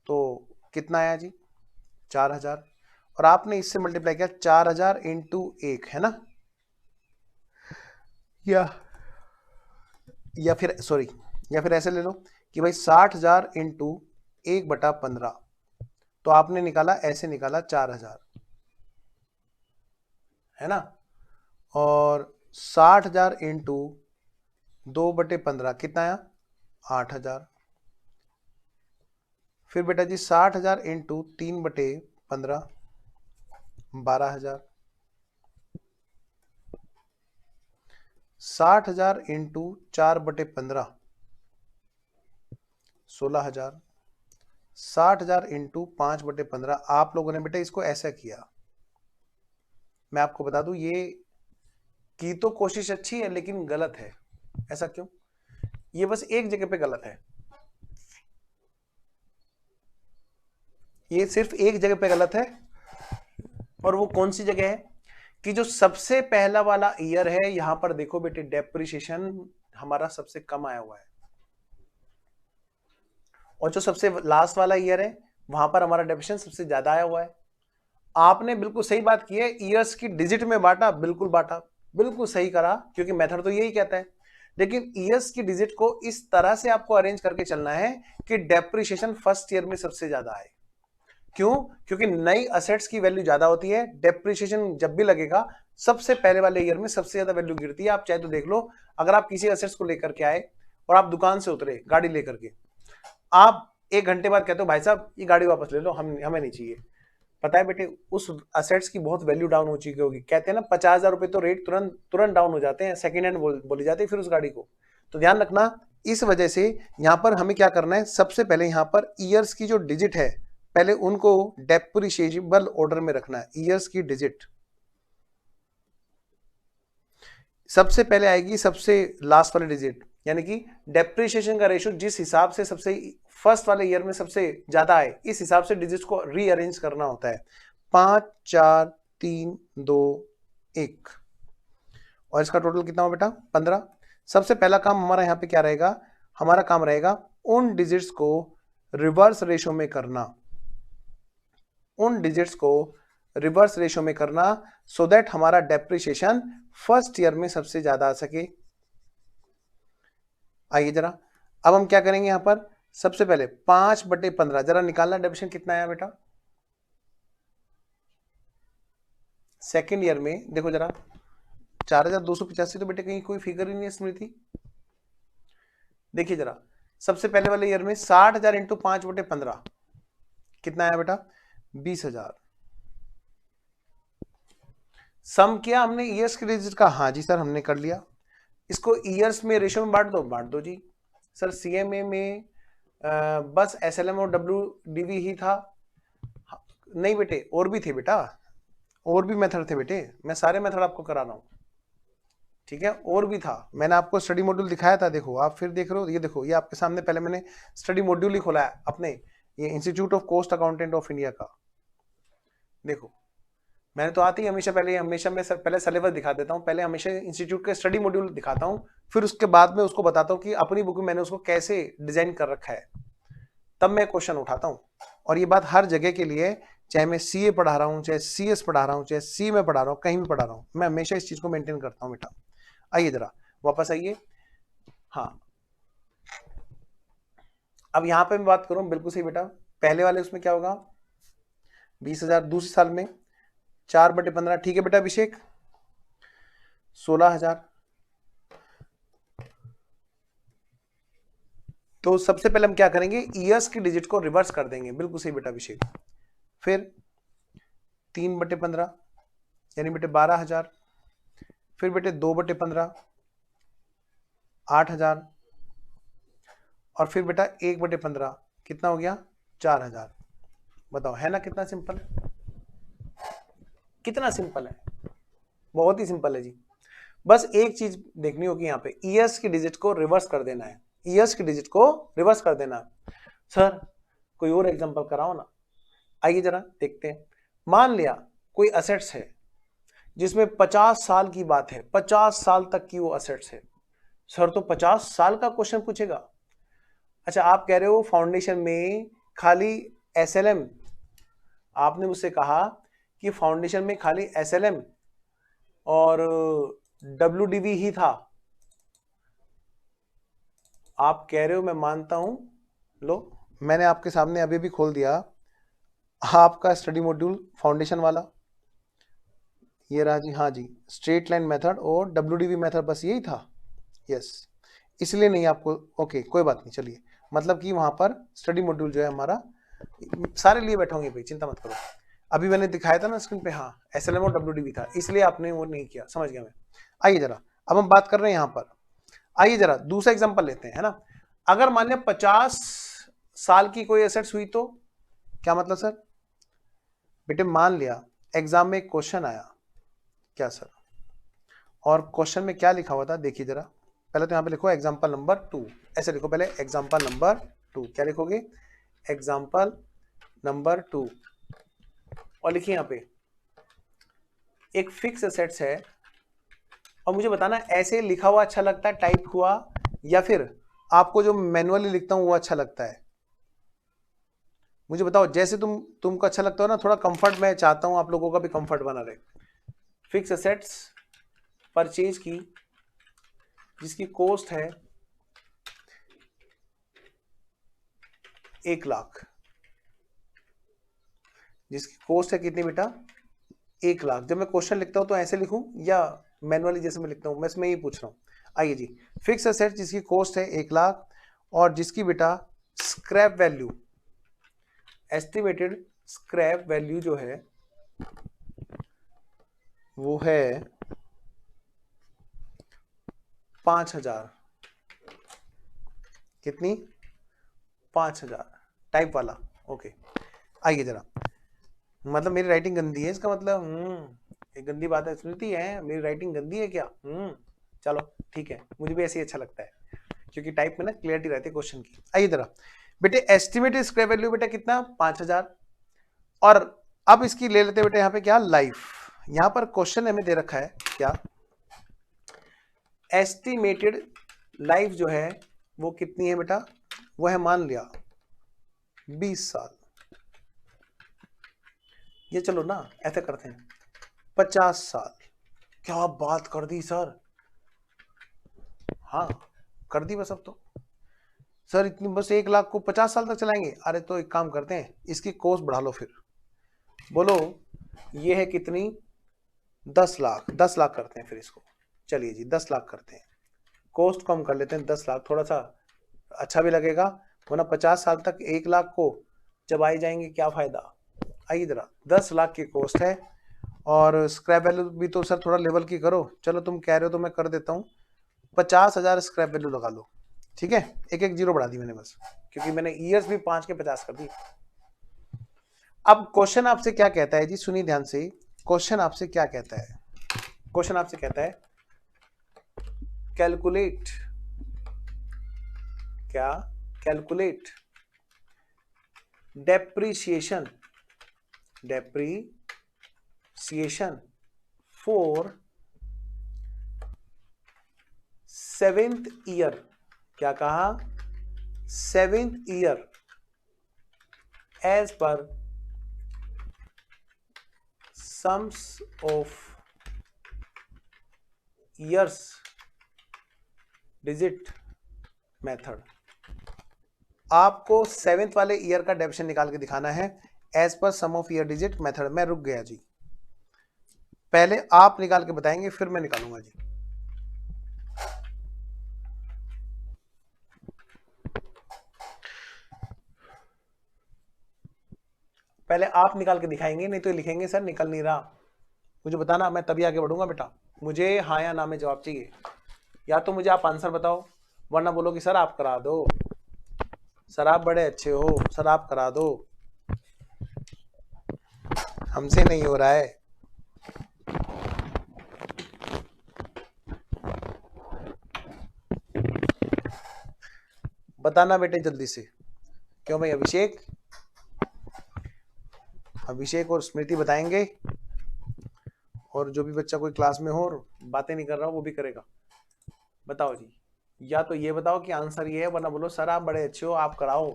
तो कितना आया जी, 4,000। और आपने इससे मल्टीप्लाई किया 4,000 इंटू 1, है ना, या फिर सॉरी, या फिर ऐसे ले लो कि भाई 60,000 इंटू 1/15, तो आपने निकाला, ऐसे निकाला 4,000, है ना। और 60,000 इंटू 2/15 कितना आया, 8,000। फिर बेटा जी 60,000 इंटू 3/15, 12,000। 60,000 इंटू 4/15, 16,000। 60,000 इंटू 5/15, आप लोगों ने बेटा इसको ऐसा किया। मैं आपको बता दूं, ये की तो कोशिश अच्छी है लेकिन गलत है। ऐसा क्यों? ये बस एक जगह पे गलत है, ये सिर्फ एक जगह पे गलत है। और वो कौन सी जगह है कि जो सबसे पहला वाला ईयर है, यहां पर देखो बेटे डेप्रिसिएशन हमारा सबसे कम आया हुआ है, और जो सबसे लास्ट वाला ईयर है वहां पर हमारा डेप्रिसिएशन सबसे ज्यादा आया हुआ है। आपने बिल्कुल सही बात की है, ईयर्स की डिजिट में बांटा, बिल्कुल बांटा, बिल्कुल सही करा, क्योंकि मेथड तो यही कहता है। लेकिन ईयर्स की डिजिट को इस तरह से आपको अरेंज करके चलना है कि डेप्रिसिएशन फर्स्ट ईयर में सबसे ज्यादा आए। क्यों? क्योंकि नई असेट्स की वैल्यू ज्यादा होती है, डेप्रिसिएशन जब भी लगेगा सबसे पहले वाले ईयर में सबसे ज्यादा वैल्यू गिरती है। आप चाहे तो देख लो, अगर आप किसी असेट्स को लेकर के आए और आप दुकान से उतरे गाड़ी लेकर के, आप 1 घंटे बाद कहते हो भाई साहब ये गाड़ी वापस ले लो, हमें नहीं चाहिए, पता है बेटे उस असेट्स की बहुत वैल्यू डाउन हो चुकी होगी। कहते हैं ना 50,000 रुपए तो रेट तुरंत तुरंत डाउन हो जाते हैं, सेकंड हैंड बोली जाती है फिर उस गाड़ी को। तो ध्यान रखना, इस वजह से यहां पर हमें क्या करना है, सबसे पहले यहां पर ईयर्स की जो डिजिट है पहले उनको डेप्रिशिएबल ऑर्डर में रखना है। ईयर्स की डिजिट सबसे पहले आएगी, सबसे लास्ट वाली डिजिट, यानी कि डेप्रिशिएशन का रेशियो जिस हिसाब से सबसे फर्स्ट वाले ईयर में सबसे ज्यादा आए, इस हिसाब से डिजिट्स को रीअरेंज करना होता है। 5 4 3 2 1, और इसका टोटल कितना हो बेटा, 15। सबसे पहला काम हमारा यहाँ पे क्या रहेगा, हमारा काम रहेगा उन डिजिट्स को रिवर्स रेशियो में करना, उन डिजिट्स को रिवर्स रेशियो में करना, सो दैट हमारा डेप्रिसिएशन फर्स्ट ईयर में सबसे ज्यादा आ सके। आइए जरा, अब हम क्या करेंगे यहां पर, सबसे पहले 5/15 जरा निकालना, डेप्रिसिएशन कितना आया बेटा सेकेंड ईयर में, देखो जरा 4,285, तो बेटे कहीं कोई फिगर ही नहीं है स्मृति। देखिए जरा, सबसे पहले वाले ईयर में 60,000 इंटू 5/15 कितना आया बेटा, 20,000। सम किया हमने ईयर्स के डिजिट का, हाँ जी सर हमने कर लिया। इसको ईयर्स में रेशियो में बांट दो जी। सर सीएमए में बस एसएलएम और डब्ल्यूडीवी ही था? नहीं बेटे और भी थे बेटा, और भी मेथड थे बेटे, मैं सारे मेथड आपको करा रहा हूँ, ठीक है, और भी था। मैंने आपको स्टडी मॉड्यूल दिखाया था, देखो आप फिर देख रहे हो, ये देखो ये आपके सामने, पहले मैंने स्टडी मॉड्यूल ही खोला है अपने, ये institute of cost accountant of India का। देखो मैंने तो आती हमेशा हमेशा मैं पहले सिलेबस दिखा देता हूँ, पहले हमेशा इंस्टीट्यूट के स्टडी मॉड्यूल दिखाता हूँ, फिर उसके बाद में उसको बताता हूँ कि अपनी बुक में मैंने उसको कैसे डिजाइन कर रखा है, तब मैं क्वेश्चन उठाता हूँ। और ये बात हर जगह के लिए, चाहे मैं सीए पढ़ा रहा हूँ, चाहे सीएस पढ़ा रहा हूँ, चाहे सी में पढ़ा रहा हूँ, कहीं भी पढ़ा रहा हूँ, मैं हमेशा इस चीज को मेंटेन करता हूँ बेटा। आइए जरा वापस आइए, हाँ अब यहाँ पे मैं बात करूँ, बिल्कुल सही बेटा, पहले वाले उसमें क्या होगा 20,000, दूसरे साल में 4/15, ठीक है बेटा अभिषेक 16,000, तो सबसे पहले हम क्या करेंगे, ईयर्स की डिजिट को रिवर्स कर देंगे, बिल्कुल सही बेटा अभिषेक। फिर 3/15 यानी बेटे 12,000, फिर बेटे 2/15 8,000, और फिर बेटा 1/15 कितना हो गया 4,000। बताओ है ना कितना सिंपल, कितना सिंपल है, बहुत ही सिंपल है जी। बस एक चीज देखनी होगी यहाँ पे, ईयर्स की डिजिट को रिवर्स कर देना है, ईयर्स की डिजिट को रिवर्स कर देना है। सर कोई और एग्जांपल कराओ ना, आइए जरा देखते हैं। मान लिया कोई असेट्स है जिसमें 50 साल की बात है, 50 साल तक की वो असेट्स है। सर तो 50 साल का क्वेश्चन पूछेगा। अच्छा आप कह रहे हो फाउंडेशन में खाली एसएलएम, आपने मुझसे कहा कि फाउंडेशन में खाली एसएलएम और डब्ल्यूडीवी ही था। आप कह रहे हो, मैं मानता हूं, लो मैंने आपके सामने अभी भी खोल दिया आपका स्टडी मॉड्यूल फाउंडेशन वाला, ये रहा जी। हाँ जी, स्ट्रेट लाइन मेथड और डब्ल्यूडीवी मेथड, बस यही था। यस, इसलिए नहीं आपको, ओके कोई बात नहीं, चलिए मतलब कि वहां पर स्टडी मॉड्यूल जो है हमारा सारे लिए बैठे होंगे भाई, चिंता मत करो। अभी मैंने दिखाया था ना स्क्रीन पे, हाँ एसएलएम और डब्ल्यूडीवी था, इसलिए आपने वो नहीं किया, समझ गया मैं। आइए जरा, अब हम बात कर रहे हैं यहाँ पर, आइए जरा दूसरा एग्जांपल लेते हैं, है ना। अगर मान लिया 50 साल की कोई एसेट्स हुई तो क्या मतलब सर, बेटे मान लिया एग्जाम में एक क्वेश्चन आया, क्या सर, और क्वेश्चन में क्या लिखा हुआ था देखिए जरा। पहले तो यहाँ पे लिखो एग्जाम्पल नंबर 2, ऐसे लिखो पहले एग्जाम्पल नंबर 2, क्या लिखोगे एग्जाम्पल नंबर 2, और लिखिए यहाँ पे एक फिक्स एसेट्स है, और मुझे बताना ऐसे लिखा हुआ अच्छा लगता है, टाइप हुआ, या फिर आपको जो मैनुअली लिखता हूं वो अच्छा लगता है। मुझे बताओ, जैसे तुमको अच्छा लगता हो ना, थोड़ा कंफर्ट मैं चाहता हूं आप लोगों का भी कंफर्ट बना रहे। फिक्स एसेट्स परचेज की जिसकी कॉस्ट है 1 लाख, जिसकी कॉस्ट है कितनी बेटा 1 लाख। जब मैं क्वेश्चन लिखता हूं तो ऐसे लिखूं या मैनुअली जैसे मैं लिखता हूं, मैं इसमें यही पूछ रहा हूं। आइए जी, फिक्स एसेट जिसकी कॉस्ट है 1 लाख और जिसकी बेटा scrap value, estimated scrap value जो है वो है 5,000। कितनी 5,000, टाइप वाला, ओके। आइए जरा, मतलब मेरी राइटिंग गंदी है इसका मतलब, एक गंदी बात है, सुनती है मेरी राइटिंग गंदी है क्या, चलो ठीक है, मुझे भी ऐसे ही अच्छा लगता है क्योंकि टाइप में ना क्लियरिटी रहती है क्वेश्चन की। आइए जरा बेटे, एस्टिमेटेड स्क्रैप वैल्यू बेटा कितना 5,000, और अब इसकी ले लेते बेटे यहाँ पे क्या लाइफ, यहाँ पर क्वेश्चन हमें दे रखा है क्या, एस्टिमेटेड लाइफ जो है वो कितनी है बेटा, वो है मान लिया 20 साल। ये चलो ना ऐसे करते हैं 50 साल। क्या बात कर दी सर, हाँ कर दी बस। अब तो सर इतनी बस 1 लाख को 50 साल तक चलाएंगे, अरे तो एक काम करते हैं, इसकी कॉस्ट बढ़ा लो, फिर बोलो ये है कितनी 10 लाख, 10 लाख करते हैं फिर इसको, चलिए जी 10 लाख करते हैं, कॉस्ट कम कर लेते हैं 10 लाख, थोड़ा सा अच्छा भी लगेगा, वरना 50 साल तक 1 लाख को जब आई जाएंगे क्या फायदा। आइए जरा 10 लाख की कॉस्ट है, और स्क्रैप वैल्यू भी तो सर थोड़ा लेवल की करो, चलो तुम कह रहे हो तो मैं कर देता हूँ, 50,000 स्क्रैप वैल्यू लगा लो, ठीक है, एक एक जीरो बढ़ा दी मैंने बस, क्योंकि मैंने ईयर्स भी 5 के 50 कर दी। अब क्वेश्चन आपसे क्या कहता है जी, सुनिए ध्यान से, क्वेश्चन आपसे क्या कहता है, क्वेश्चन आपसे कहता है कैलकुलेट, क्या calculate depreciation, depreciation for 7th year, क्या कहा 7th year as per sums of years digit method. आपको 7th वाले ईयर का डेफिनेशन निकाल के दिखाना है as per sum of year digit method. मैं रुक गया जी, पहले आप निकाल के बताएंगे फिर मैं निकालूंगा जी। पहले आप निकाल के दिखाएंगे, नहीं तो ये लिखेंगे सर निकल नहीं रहा। मुझे बताना, मैं तभी आगे बढ़ूंगा बेटा। मुझे हाँ या ना में जवाब चाहिए। या तो मुझे आप आंसर बताओ, वरना बोलो कि सर आप करा दो, सर आप बड़े अच्छे हो, सर आप करा दो, हमसे नहीं हो रहा है। बताना बेटे जल्दी से। क्यों भाई? अभिषेक और स्मृति बताएंगे, और जो भी बच्चा कोई क्लास में हो और बातें नहीं कर रहा हो वो भी करेगा। बताओ जी, या तो ये बताओ कि आंसर ये है, वरना बोलो सर आप बड़े अच्छे हो, आप कराओ।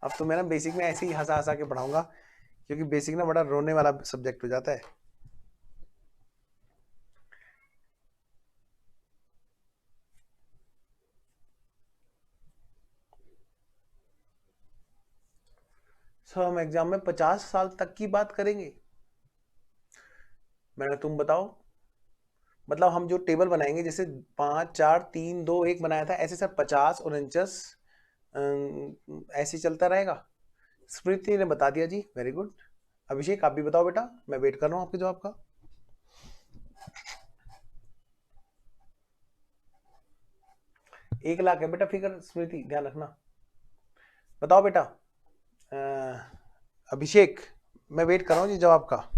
अब तो मैं ना बेसिक में ऐसे ही हंसा हंसा के पढ़ाऊंगा, क्योंकि बेसिक ना बड़ा रोने वाला सब्जेक्ट हो जाता है। सर हम एग्जाम में 50 साल तक की बात करेंगे? मैंने तुम बताओ, मतलब हम जो टेबल बनाएंगे, जैसे 5 4 3 2 1 बनाया था, ऐसे सर 50 49 ऐसे ही चलता रहेगा। स्मृति ने बता दिया जी, वेरी गुड। अभिषेक आप भी बताओ बेटा, मैं वेट कर रहा हूँ आपके जवाब का। 1 लाख है बेटा फिगर, स्मृति ध्यान रखना। बताओ बेटा। अभिषेक मैं वेट कर रहा हूँ जी जवाब का।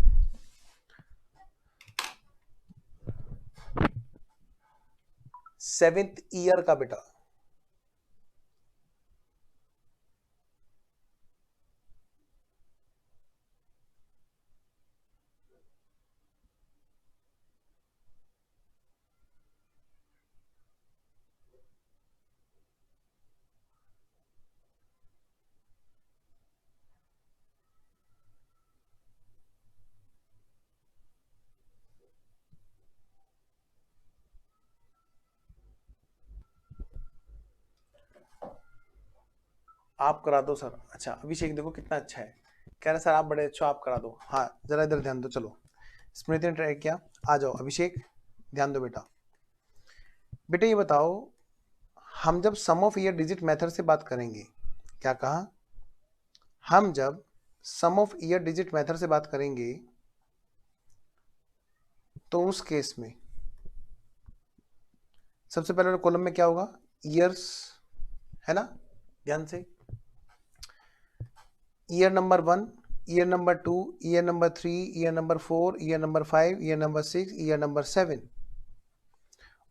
सेवेंथ ईयर का बेटा। आप करा दो सर। अच्छा अभिषेक देखो कितना अच्छा है, कह रहे सर आप बड़े अच्छे हो, आप करा दो। हाँ जरा इधर ध्यान दो। चलो स्मृति ने ट्राई किया, आ जाओ अभिषेक ध्यान दो बेटा। बेटा ये बताओ, हम जब सम ऑफ ईयर डिजिट मेथड से बात करेंगे, क्या कहा? हम जब सम ऑफ ईयर डिजिट मेथड से बात करेंगे तो उस केस में सबसे पहले कॉलम में क्या होगा? ईयर्स, है ना? ध्यान से, year number 1, year number 2, year number 3, year number 4, year number 5, year number 6, year number 7,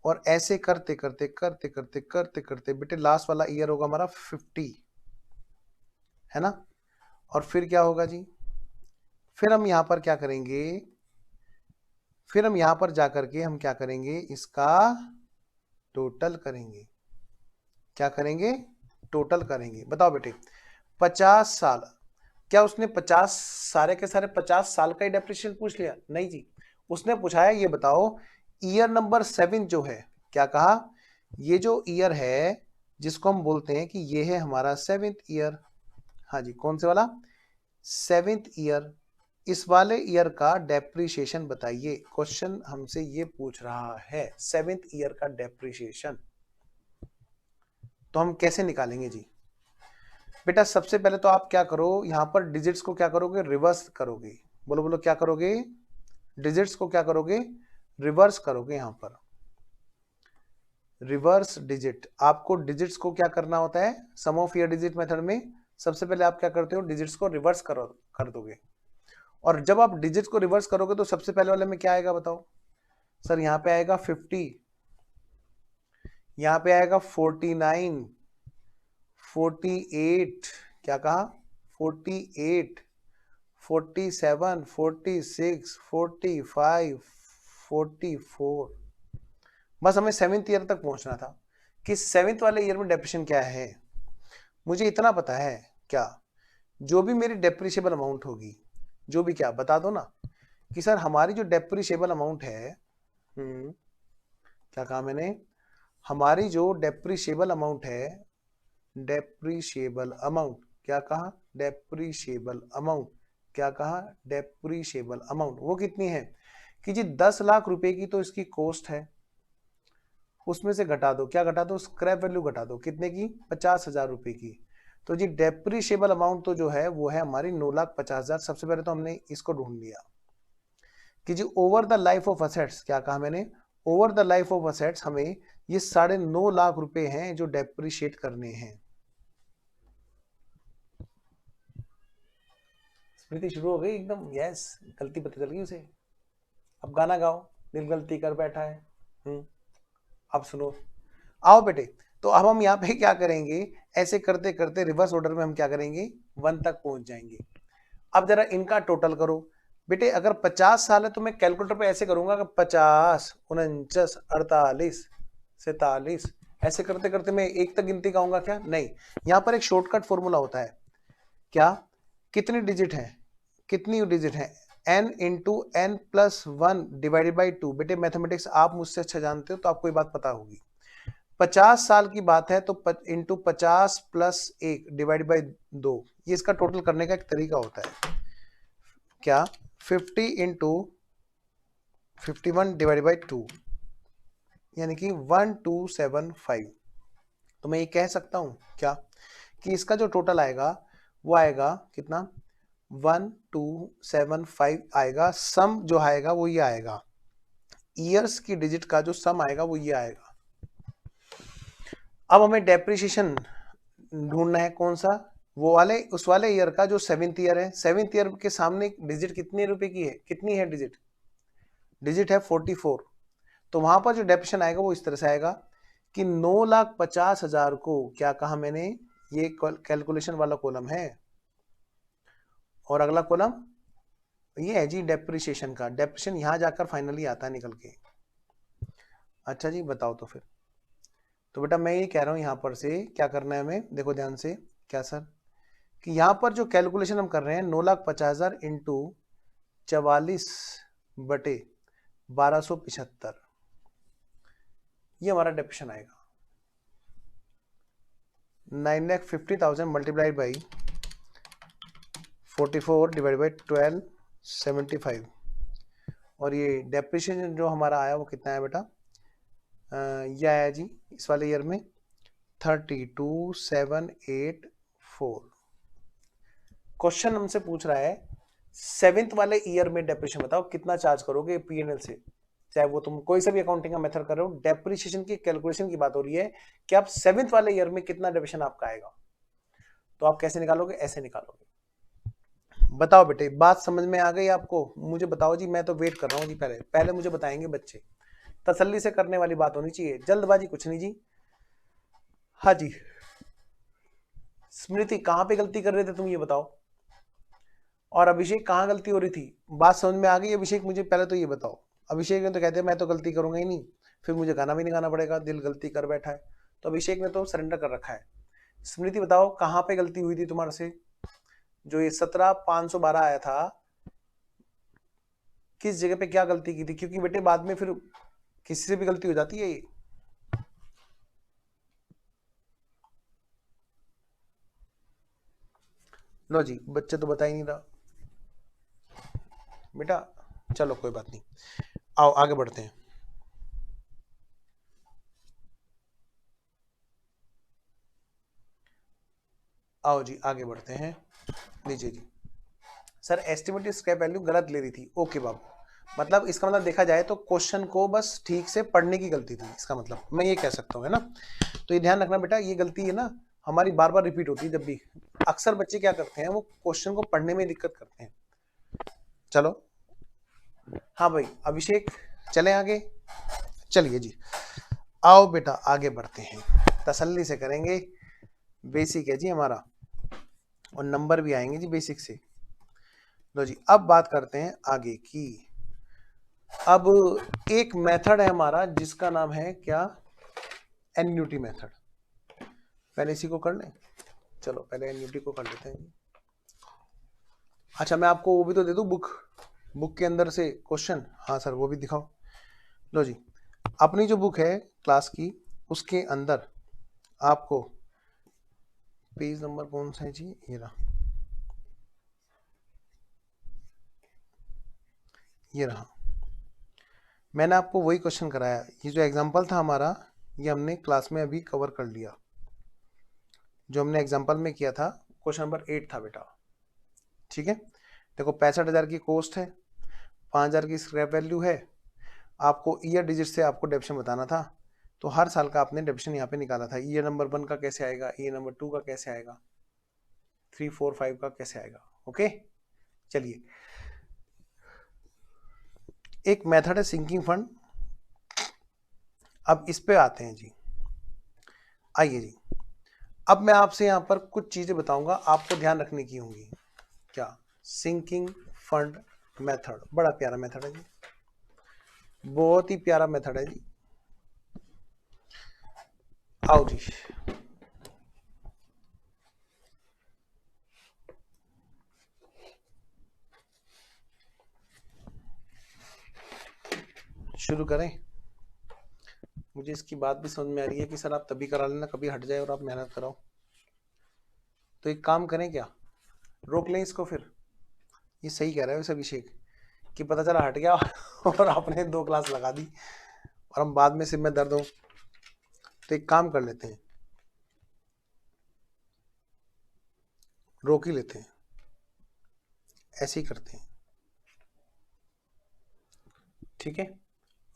और ऐसे करते करते करते करते करते करते बेटे लास्ट वाला ईयर होगा हमारा 50, है ना? और फिर क्या होगा जी? फिर हम यहां पर क्या करेंगे? फिर हम यहां पर जाकर के हम क्या करेंगे? इसका टोटल करेंगे। क्या करेंगे? टोटल करेंगे। बताओ बेटे 50 साल, क्या उसने 50 सारे के सारे 50 साल का ही डेप्रिसिएशन पूछ लिया? नहीं जी, उसने पूछा है ये बताओ ईयर नंबर 7 जो है, क्या कहा? ये जो ईयर है जिसको हम बोलते हैं कि ये है हमारा 7th ईयर। हाँ जी, कौन से वाला? 7th year. इस वाले ईयर का डेप्रिसिएशन बताइए। क्वेश्चन हमसे ये पूछ रहा है 7th ईयर का डेप्रिसिएशन। तो हम कैसे निकालेंगे जी? बेटा सबसे पहले तो आप क्या करो, यहां पर डिजिट्स को क्या करोगे? रिवर्स करोगे। बोलो बोलो क्या करोगे? डिजिट्स को क्या करोगे? रिवर्स करोगे। यहां पर रिवर्स डिजिट, आपको डिजिट्स को क्या करना होता है सम ऑफ ईयर डिजिट मेथड में? सबसे पहले आप क्या करते हो? डिजिट्स को रिवर्स कर दोगे। और जब आप डिजिट्स को रिवर्स करोगे तो सबसे पहले वाले में क्या आएगा बताओ? सर यहाँ पे आएगा 50, यहाँ पे आएगा 49, 48, क्या कहा? 48, 47, 46, 45, 44। बस हमें 7th ईयर तक पहुंचना था कि 7th वाले ईयर में डेप्रिसिएशन क्या है। मुझे इतना पता है, क्या जो भी मेरी डेप्रिशिएबल अमाउंट होगी, जो भी, क्या बता दो ना कि सर हमारी जो डेप्रिशिएबल अमाउंट है, क्या कहा मैंने? हमारी जो डेप्रिशिएबल अमाउंट है, डेप्रिशिएबल अमाउंट, क्या कहा? डेप्रिशिएबल अमाउंट, क्या कहा? डेप्रिशिएबल अमाउंट वो कितनी है? कि जी 10 लाख रुपए की तो इसकी कॉस्ट है, उसमें से घटा दो, क्या घटा दो? स्क्रैप वैल्यू घटा दो। कितने की? 50,000 रुपए की। तो जी डेप्रिशिएबल अमाउंट तो जो है वो है हमारी 9,50,000। सबसे पहले तो हमने इसको ढूंढ लिया कि जी over the life of assets, क्या कहा मैंने, over the life of assets हमें ये 9.5 लाख रुपए हैं जो डेप्रिशिएट करने हैं। स्मृति शुरू हो गई एकदम, यस, गलती पता चल गई उसे। अब गाना गाओ, दिल गलती कर बैठा है। अब सुनो, आओ बेटे। तो अब हम यहाँ पे क्या करेंगे, ऐसे करते करते रिवर्स ऑर्डर में हम क्या करेंगे, 1 तक पहुंच जाएंगे। अब जरा इनका टोटल करो बेटे। अगर 50 साल है तो मैं कैलकुलेटर पे ऐसे करूंगा कि 50, 49, 48, 47, ऐसे करते करते मैं 1 तक गिनती गाऊंगा क्या, नहीं। यहाँ पर एक शॉर्टकट फॉर्मूला होता है, क्या, कितनी डिजिट है, कितनी डिजिट है, n into n plus 1 divided by 2। बेटे मैथमेटिक्स आप मुझसे अच्छा जानते हो तो आपको ये बात पता होगी। 50 साल की बात है तो इंटू 50 प्लस 1 डिवाइड बाई 2, ये इसका टोटल करने का एक तरीका होता है, क्या, 50 इंटू 51 डिवाइड बाई 2, यानी कि 1275। तो मैं ये कह सकता हूं क्या कि इसका जो टोटल आएगा वो आएगा कितना, 1275 आएगा। सम जो आएगा वो ये आएगा, ईयर्स की डिजिट का जो सम आएगा वो ये आएगा। अब हमें डेप्रिसिएशन ढूंढना है, कौन सा, वो वाले, उस वाले ईयर का जो 7th ईयर है। 7th ईयर के सामने डिजिट कितने रुपए की है, कितनी है डिजिट, डिजिट है 44। तो वहां पर जो डेप्रिसिएशन आएगा वो इस तरह से आएगा कि 9,50,000 को, क्या कहा मैंने, ये कैलकुलेशन वाला कॉलम है, और अगला कॉलम ये है जी डेप्रिसिएशन का। डेप्रिसिएशन यहां जाकर फाइनली आता है निकल के। अच्छा जी बताओ तो फिर। तो बेटा मैं ये कह रहा हूं यहां पर से क्या करना है हमें, देखो ध्यान से, क्या सर, कि यहां पर जो कैलकुलेशन हम कर रहे हैं 9,50,000 इंटू 44/1275, ये हमारा डेप्रिसिएशन आएगा। 9,50,000 मल्टीप्लाइड बाई 44 डिवाइड बाई 1275, और ये डेप्रिसिएशन जो हमारा आया वो कितना है बेटा, ये आया जी इस वाले ईयर में 32,784। क्वेश्चन हमसे पूछ रहा है 7th वाले ईयर में डेप्रिसिएशन बताओ कितना चार्ज करोगे पीएनएल से, चाहे वो तुम कोई सा भी अकाउंटिंग का मेथड कर रहे हो, डेप्रिसिएशन की कैलकुलेशन की बात हो रही है कि आप 7th वाले ईयर में कितना डेप्रिसिएशन आपका आएगा। तो आप कैसे निकालोगे, ऐसे निकालोगे। बताओ बेटे, बात समझ में आ गई आपको, मुझे बताओ जी, मैं तो वेट कर रहा हूँ जी। पहले पहले मुझे बताएंगे बच्चे, तसल्ली से करने वाली बात होनी चाहिए, जल्दबाजी कुछ नहीं जी। हाँ जी स्मृति, कहां पे गलती कर रहे थे तुम ये बताओ, और अभिषेक कहां गलती हो रही थी, बात समझ में आ गई। अभिषेक मुझे पहले तो ये बताओ, अभिषेक ने तो कहते हैं मैं तो गलती करूंगा ही नहीं, फिर मुझे गाना भी नहीं गाना पड़ेगा, दिल गलती कर बैठा है, तो अभिषेक ने तो सरेंडर कर रखा है। स्मृति बताओ कहां पे गलती हुई थी तुम्हारे से, जो ये 17,512 आया था, किस जगह पे क्या गलती की थी, क्योंकि बेटे बाद में फिर किसी से भी गलती हो जाती है ये। लो जी बच्चे तो बता ही नहीं रहा बेटा, चलो कोई बात नहीं, आओ आगे बढ़ते हैं। आओ जी आगे बढ़ते हैं। लीजिए जी, सर एस्टिमेटेड स्क्रैप वैल्यू गलत ले रही थी, ओके बाबू, मतलब इसका मतलब देखा जाए तो क्वेश्चन को बस ठीक से पढ़ने की गलती थी, इसका मतलब मैं ये कह सकता हूँ, है ना। तो ये ध्यान रखना बेटा, ये गलती है ना हमारी बार बार रिपीट होती है जब भी, अक्सर बच्चे क्या करते हैं वो क्वेश्चन को पढ़ने में दिक्कत करते हैं। चलो हाँ भाई अभिषेक, चलें आगे, चलिए जी आओ बेटा आगे बढ़ते हैं, तसल्ली से करेंगे, बेसिक है जी हमारा, और नंबर भी आएंगे जी बेसिक से। लो जी अब बात करते हैं आगे की। अब एक मेथड है हमारा जिसका नाम है क्या, एन्युटी मेथड। पहले इसी को कर लें, चलो पहले एन्युटी को कर लेते हैं। अच्छा मैं आपको वो भी तो दे दूं, बुक के अंदर से क्वेश्चन, हाँ सर वो भी दिखाओ। लो जी अपनी जो बुक है क्लास की, उसके अंदर आपको पेज नंबर कौन सा है जी, ये रहा, ये रहा, मैंने आपको वही क्वेश्चन कराया। ये जो एग्जांपल था हमारा, ये हमने क्लास में अभी कवर कर लिया। जो हमने एग्जाम्पल में किया था, क्वेश्चन नंबर 8 था बेटा। ठीक है, देखो 65,000 की कॉस्ट है, 5,000 की स्क्रैप वैल्यू है, आपको ईयर डिजिट से आपको डेप्शन बताना था, तो हर साल का आपने डेप्शन यहाँ पे निकाला था। ईयर नंबर 1 का कैसे आएगा, ईयर नंबर 2 का कैसे आएगा, 3, 4, 5 का कैसे आएगा। ओके, चलिए एक मेथड है सिंकिंग फंड। अब इस पे आते हैं जी। आइए जी, अब मैं आपसे यहाँ पर कुछ चीजें बताऊंगा, आपको ध्यान रखने की होंगी। क्या, सिंकिंग फंड मेथड बड़ा प्यारा मेथड है जी, बहुत ही प्यारा मेथड है जी। आओ जी, शुरू करें। मुझे इसकी बात भी समझ में आ रही है कि सर आप तभी करा लेना, कभी हट जाए और आप मेहनत कराओ। तो एक काम करें, क्या रोक लें इसको फिर? ये सही कह रहा है वैसे अभिषेक कि पता चला हट गया और आपने 2 क्लास लगा दी और हम बाद में सिर में दर्द हो। तो एक काम कर लेते हैं, रोक ही लेते हैं, ऐसे ही करते हैं। ठीक है,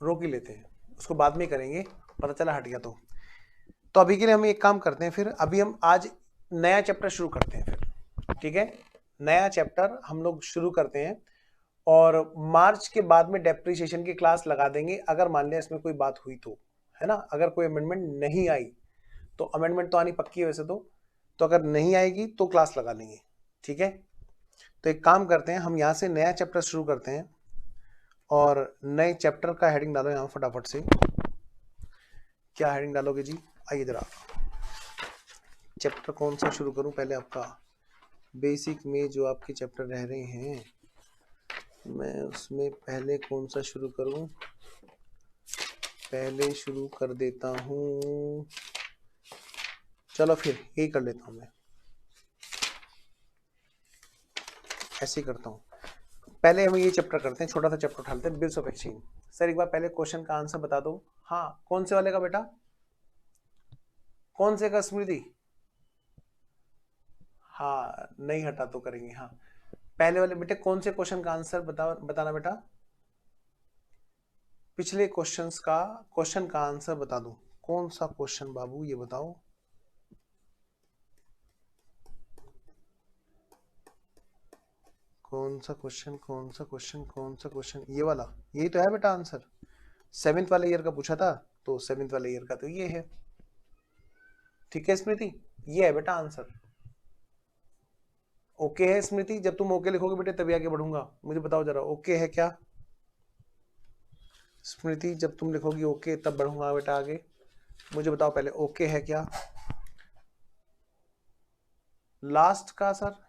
रोक ही लेते हैं, उसको बाद में करेंगे, पता चला हट गया तो अभी के लिए हम एक काम करते हैं, फिर अभी हम आज नया चैप्टर शुरू करते हैं फिर। ठीक है, नया चैप्टर हम लोग शुरू करते हैं और मार्च के बाद में डेप्रिसिएशन की क्लास लगा देंगे, अगर मान लिया इसमें कोई बात हुई तो, है ना। अगर कोई अमेंडमेंट नहीं आई तो, अमेंडमेंट तो आनी पक्की है वैसे तो अगर नहीं आएगी तो क्लास लगा लेंगे। ठीक है, तो एक काम करते हैं, हम यहाँ से नया चैप्टर शुरू करते हैं और नए चैप्टर का हेडिंग डालो यहाँ फटाफट से। क्या हेडिंग डालोगे जी? आइए जरा, चैप्टर कौन सा शुरू करूं पहले? आपका बेसिक में जो आपके चैप्टर रह रहे हैं, मैं उसमें पहले कौन सा शुरू करूं? पहले शुरू कर देता हूं, चलो फिर यही कर लेता हूं मैं, ऐसे ही करता हूं। पहले हम ये चैप्टर करते हैं, छोटा सा चैप्टर उठा लेते हैं, बिल्स ऑफ एक्सचेंज। सर एक बार पहले क्वेश्चन का आंसर बता दो। हाँ, कौन से वाले का बेटा? कौन से का स्मृति? हाँ, नहीं हटा तो करेंगे। हाँ, पहले वाले बेटे कौन से क्वेश्चन का आंसर बताना बेटा। पिछले क्वेश्चन का आंसर बता दो। कौन सा क्वेश्चन बाबू, ये बताओ। कौन सा क्वेश्चन, कौन सा क्वेश्चन, कौन सा क्वेश्चन? ये वाला, यही तो है बेटा आंसर। 7th वाले ईयर का पूछा था, तो 7th वाले ईयर का तो ये है। ठीक है स्मृति, ये है बेटा आंसर। ओके है स्मृति? जब तुम ओके लिखोगे बेटे तभी आगे बढ़ूंगा। मुझे बताओ जरा, ओके है क्या स्मृति? जब तुम लिखोगी ओके तब बढ़ूंगा बेटा आगे। मुझे बताओ पहले, ओके है क्या? लास्ट का सर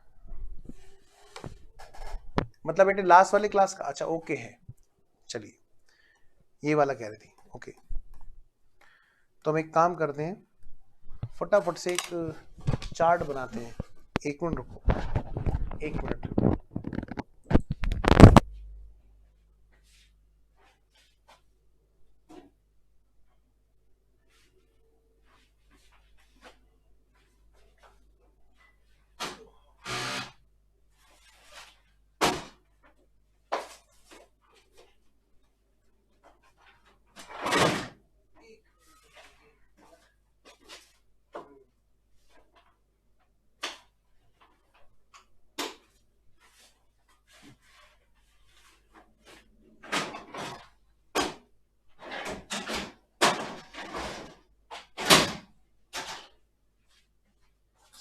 मतलब बेटे लास्ट वाली क्लास का? अच्छा ओके है, चलिए ये वाला कह रही थी। ओके, तो हम एक काम करते हैं, फटाफट से एक चार्ट बनाते हैं। 1 मिनट रुको, 1 मिनट।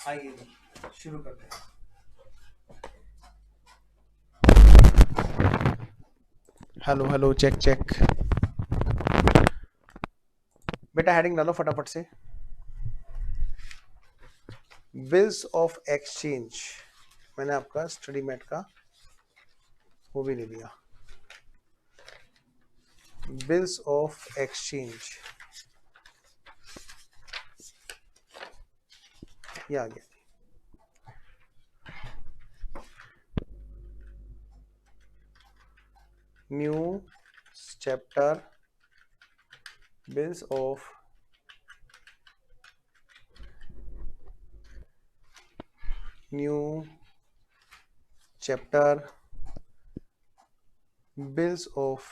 आइए शुरू करते हैं। Hello hello, check check. बेटा हेडिंग डालो फटाफट से। बिल्स ऑफ एक्सचेंज, मैंने आपका स्टडी मैट का वो भी ले लिया। बिल्स ऑफ एक्सचेंज, ये आ गया। New chapter, bills of new chapter bills of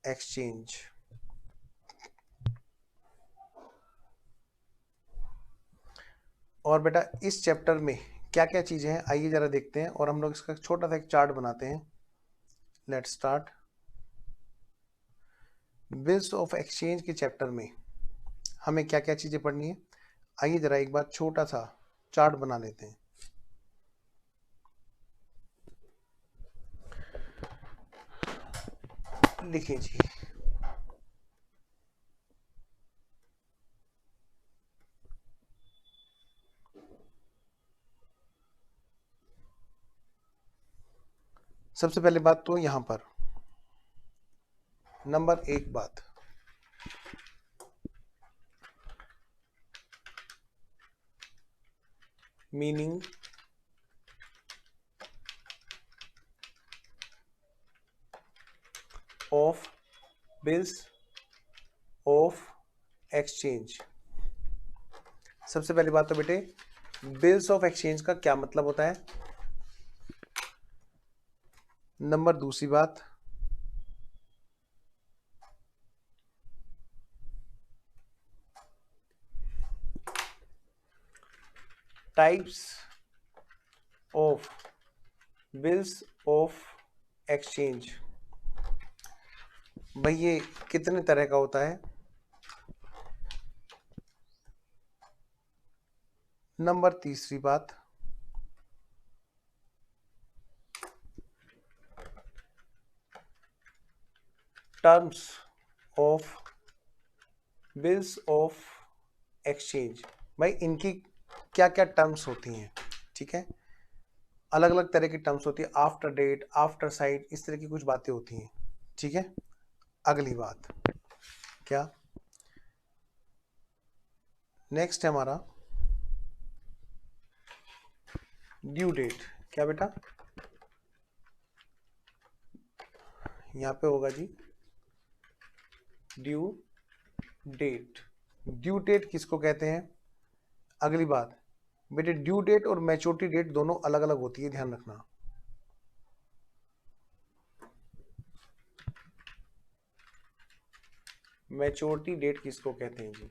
exchange. और बेटा इस चैप्टर में क्या क्या चीजें हैं आइए जरा देखते हैं, और हम लोग इसका छोटा सा एक चार्ट बनाते हैं। Let's start. Bills of exchange के चैप्टर में हमें क्या क्या चीजें पढ़नी है, आइए जरा एक बार छोटा सा चार्ट बना लेते हैं। लिखिए जी। सबसे पहले बात तो यहां पर नंबर 1 बात, meaning of bills of exchange. सबसे पहली बात तो बेटे बिल्स ऑफ एक्सचेंज का क्या मतलब होता है। नंबर दूसरी बात, types of bills of exchange. भाई ये कितने तरह का होता है। नंबर तीसरी बात, terms of bills of exchange. भाई इनकी क्या क्या टर्म्स होती हैं, ठीक है, अलग अलग तरह की टर्म्स होती है। आफ्टर डेट, आफ्टर साइट, इस तरह की कुछ बातें होती हैं, ठीक है। अगली बात क्या, नेक्स्ट है हमारा ड्यू डेट। क्या बेटा, यहां पे होगा जी ड्यू डेट। ड्यू डेट किसको कहते हैं। अगली बात बेटे, ड्यू डेट और मैच्योरिटी डेट दोनों अलग अलग होती है, ध्यान रखना। मैच्योरिटी डेट किसको कहते हैं जी।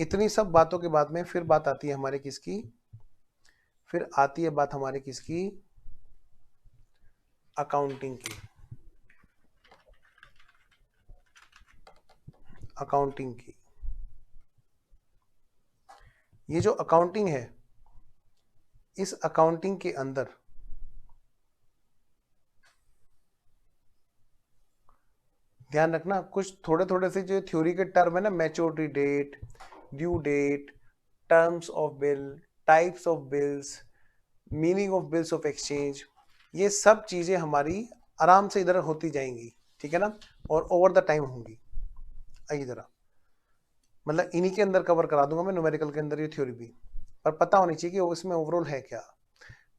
इतनी सब बातों के बाद में फिर बात आती है हमारे किसकी, फिर आती है बात हमारे किसकी, अकाउंटिंग की। अकाउंटिंग की, ये जो अकाउंटिंग है, इस अकाउंटिंग के अंदर ध्यान रखना कुछ थोड़े थोड़े से जो थ्योरी के टर्म है ना, maturity date, due date, terms of bill, types of bills, meaning of bills of exchange, ये सब चीजें हमारी आराम से इधर होती जाएंगी, ठीक है ना, और ओवर द टाइम होंगी। आइए जरा, मतलब इन्हीं के अंदर कवर करा दूंगा मैं, न्यूमेरिकल के अंदर ये थ्योरी भी, पर पता होनी चाहिए कि उसमें ओवरऑल है क्या।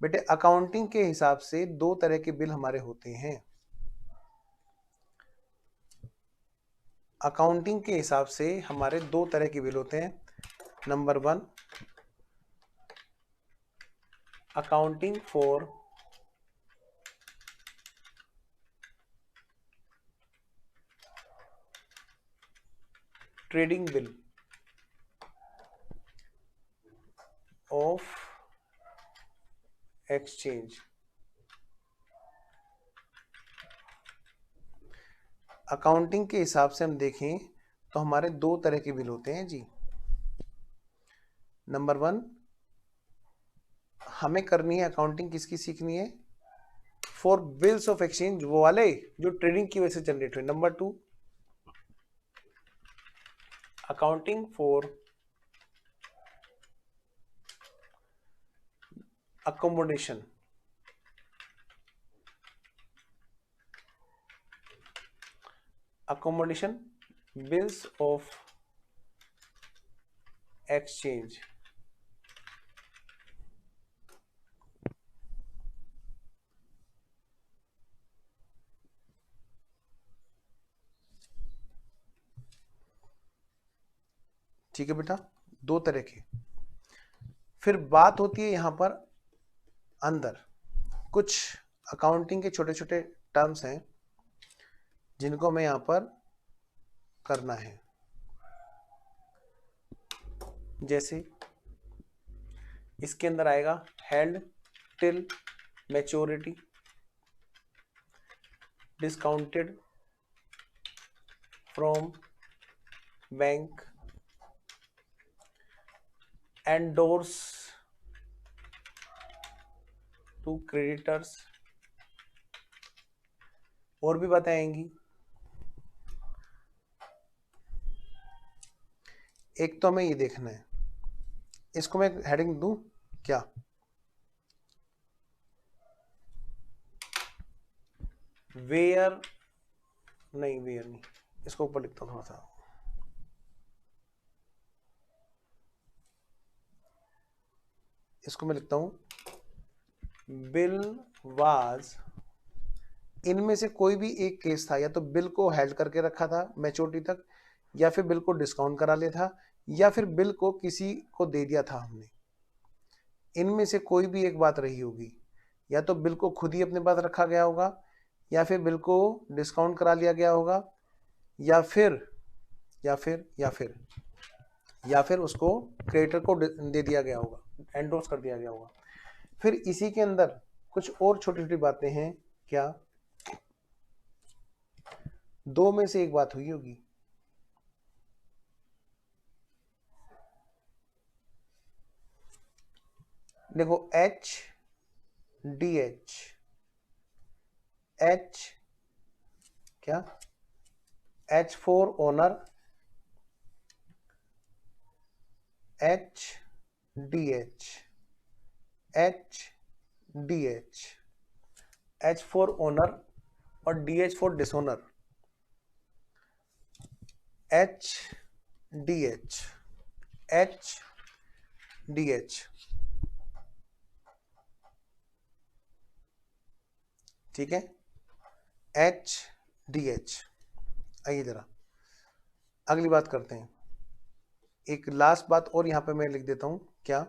बेटे अकाउंटिंग के हिसाब से दो तरह के बिल हमारे होते हैं। अकाउंटिंग के हिसाब से हमारे दो तरह के बिल होते हैं। Number 1, accounting for trading bill of exchange. Accounting के हिसाब से हम देखें तो हमारे दो तरह के बिल होते हैं जी। नंबर 1, हमें करनी है अकाउंटिंग किसकी सीखनी है, फॉर बिल्स ऑफ एक्सचेंज, वो वाले जो ट्रेडिंग की वजह से जनरेट हुए। Number 2, accounting for accommodation. Accommodation bills of exchange. ठीक है बेटा, दो तरह के। फिर बात होती है यहां पर अंदर कुछ अकाउंटिंग के छोटे छोटे टर्म्स हैं जिनको हमें यहां पर करना है। जैसे इसके अंदर आएगा held till maturity, discounted from bank, endorse to creditors, और भी बातें आएंगी। एक तो हमें ये देखना है, इसको मैं हेडिंग दूं क्या, वेयर नहीं, इसको ऊपर लिखता हूं थोड़ा सा, इसको मैं लिखता हूं बिल वाज, इनमें से कोई भी एक केस था, या तो बिल को हेल्ड करके रखा था मैच्योरिटी तक, या फिर बिल को डिस्काउंट करा लिया था, या फिर बिल को किसी को दे दिया था हमने। इनमें से कोई भी एक बात रही होगी, या तो बिल को खुद ही अपने पास रखा गया होगा, या फिर बिल को डिस्काउंट करा लिया गया होगा, या फिर या फिर या फिर या फिर उसको क्रेडिटर को दे दिया गया होगा, एंडोर्स कर दिया गया होगा। फिर इसी के अंदर कुछ और छोटी छोटी बातें हैं, क्या, दो में से एक बात हुई होगी। देखो एच डी एच, एच क्या, H for honour, H D H, H D H, H for honour और D H for dishonour, H D H, H D H, ठीक है, एच डी एच। आइए जरा अगली बात करते हैं, एक लास्ट बात और यहां पे मैं लिख देता हूं, क्या,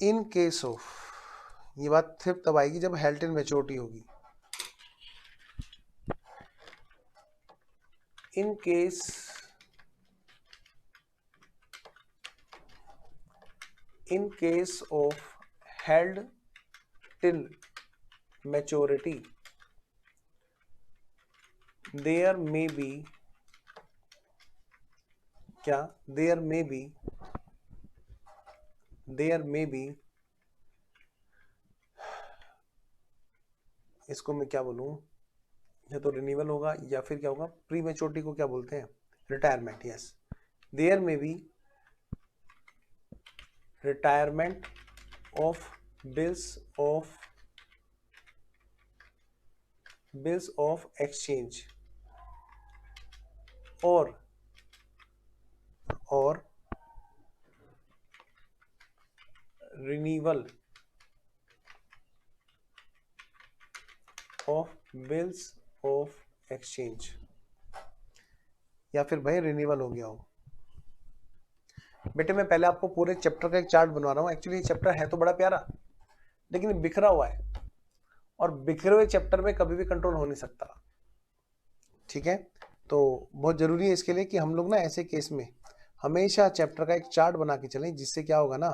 इन केस ऑफ, ये बात फिर तब आएगी जब हेल्ड टिल मैच्योरिटी होगी। In case of held till maturity there may be क्या, there may be इसको मैं क्या बोलूं, या तो रिन्यूअल होगा या फिर क्या होगा, प्री मैच्योरिटी को क्या बोलते हैं, retirement. Yes, there may be retirement of bills of exchange or renewal of bills of exchange, या फिर भाई रिन्यूअल हो गया हो। बेटे मैं पहले आपको पूरे चैप्टर का एक चार्ट बनवा रहा हूँ। एक्चुअली चैप्टर है तो बड़ा प्यारा, लेकिन बिखरा हुआ है, और बिखरे हुए चैप्टर में कभी भी कंट्रोल हो नहीं सकता। ठीक है, तो बहुत जरूरी है इसके लिए कि हम लोग ना ऐसे केस में हमेशा चैप्टर का एक चार्ट बना के चलें, जिससे क्या होगा ना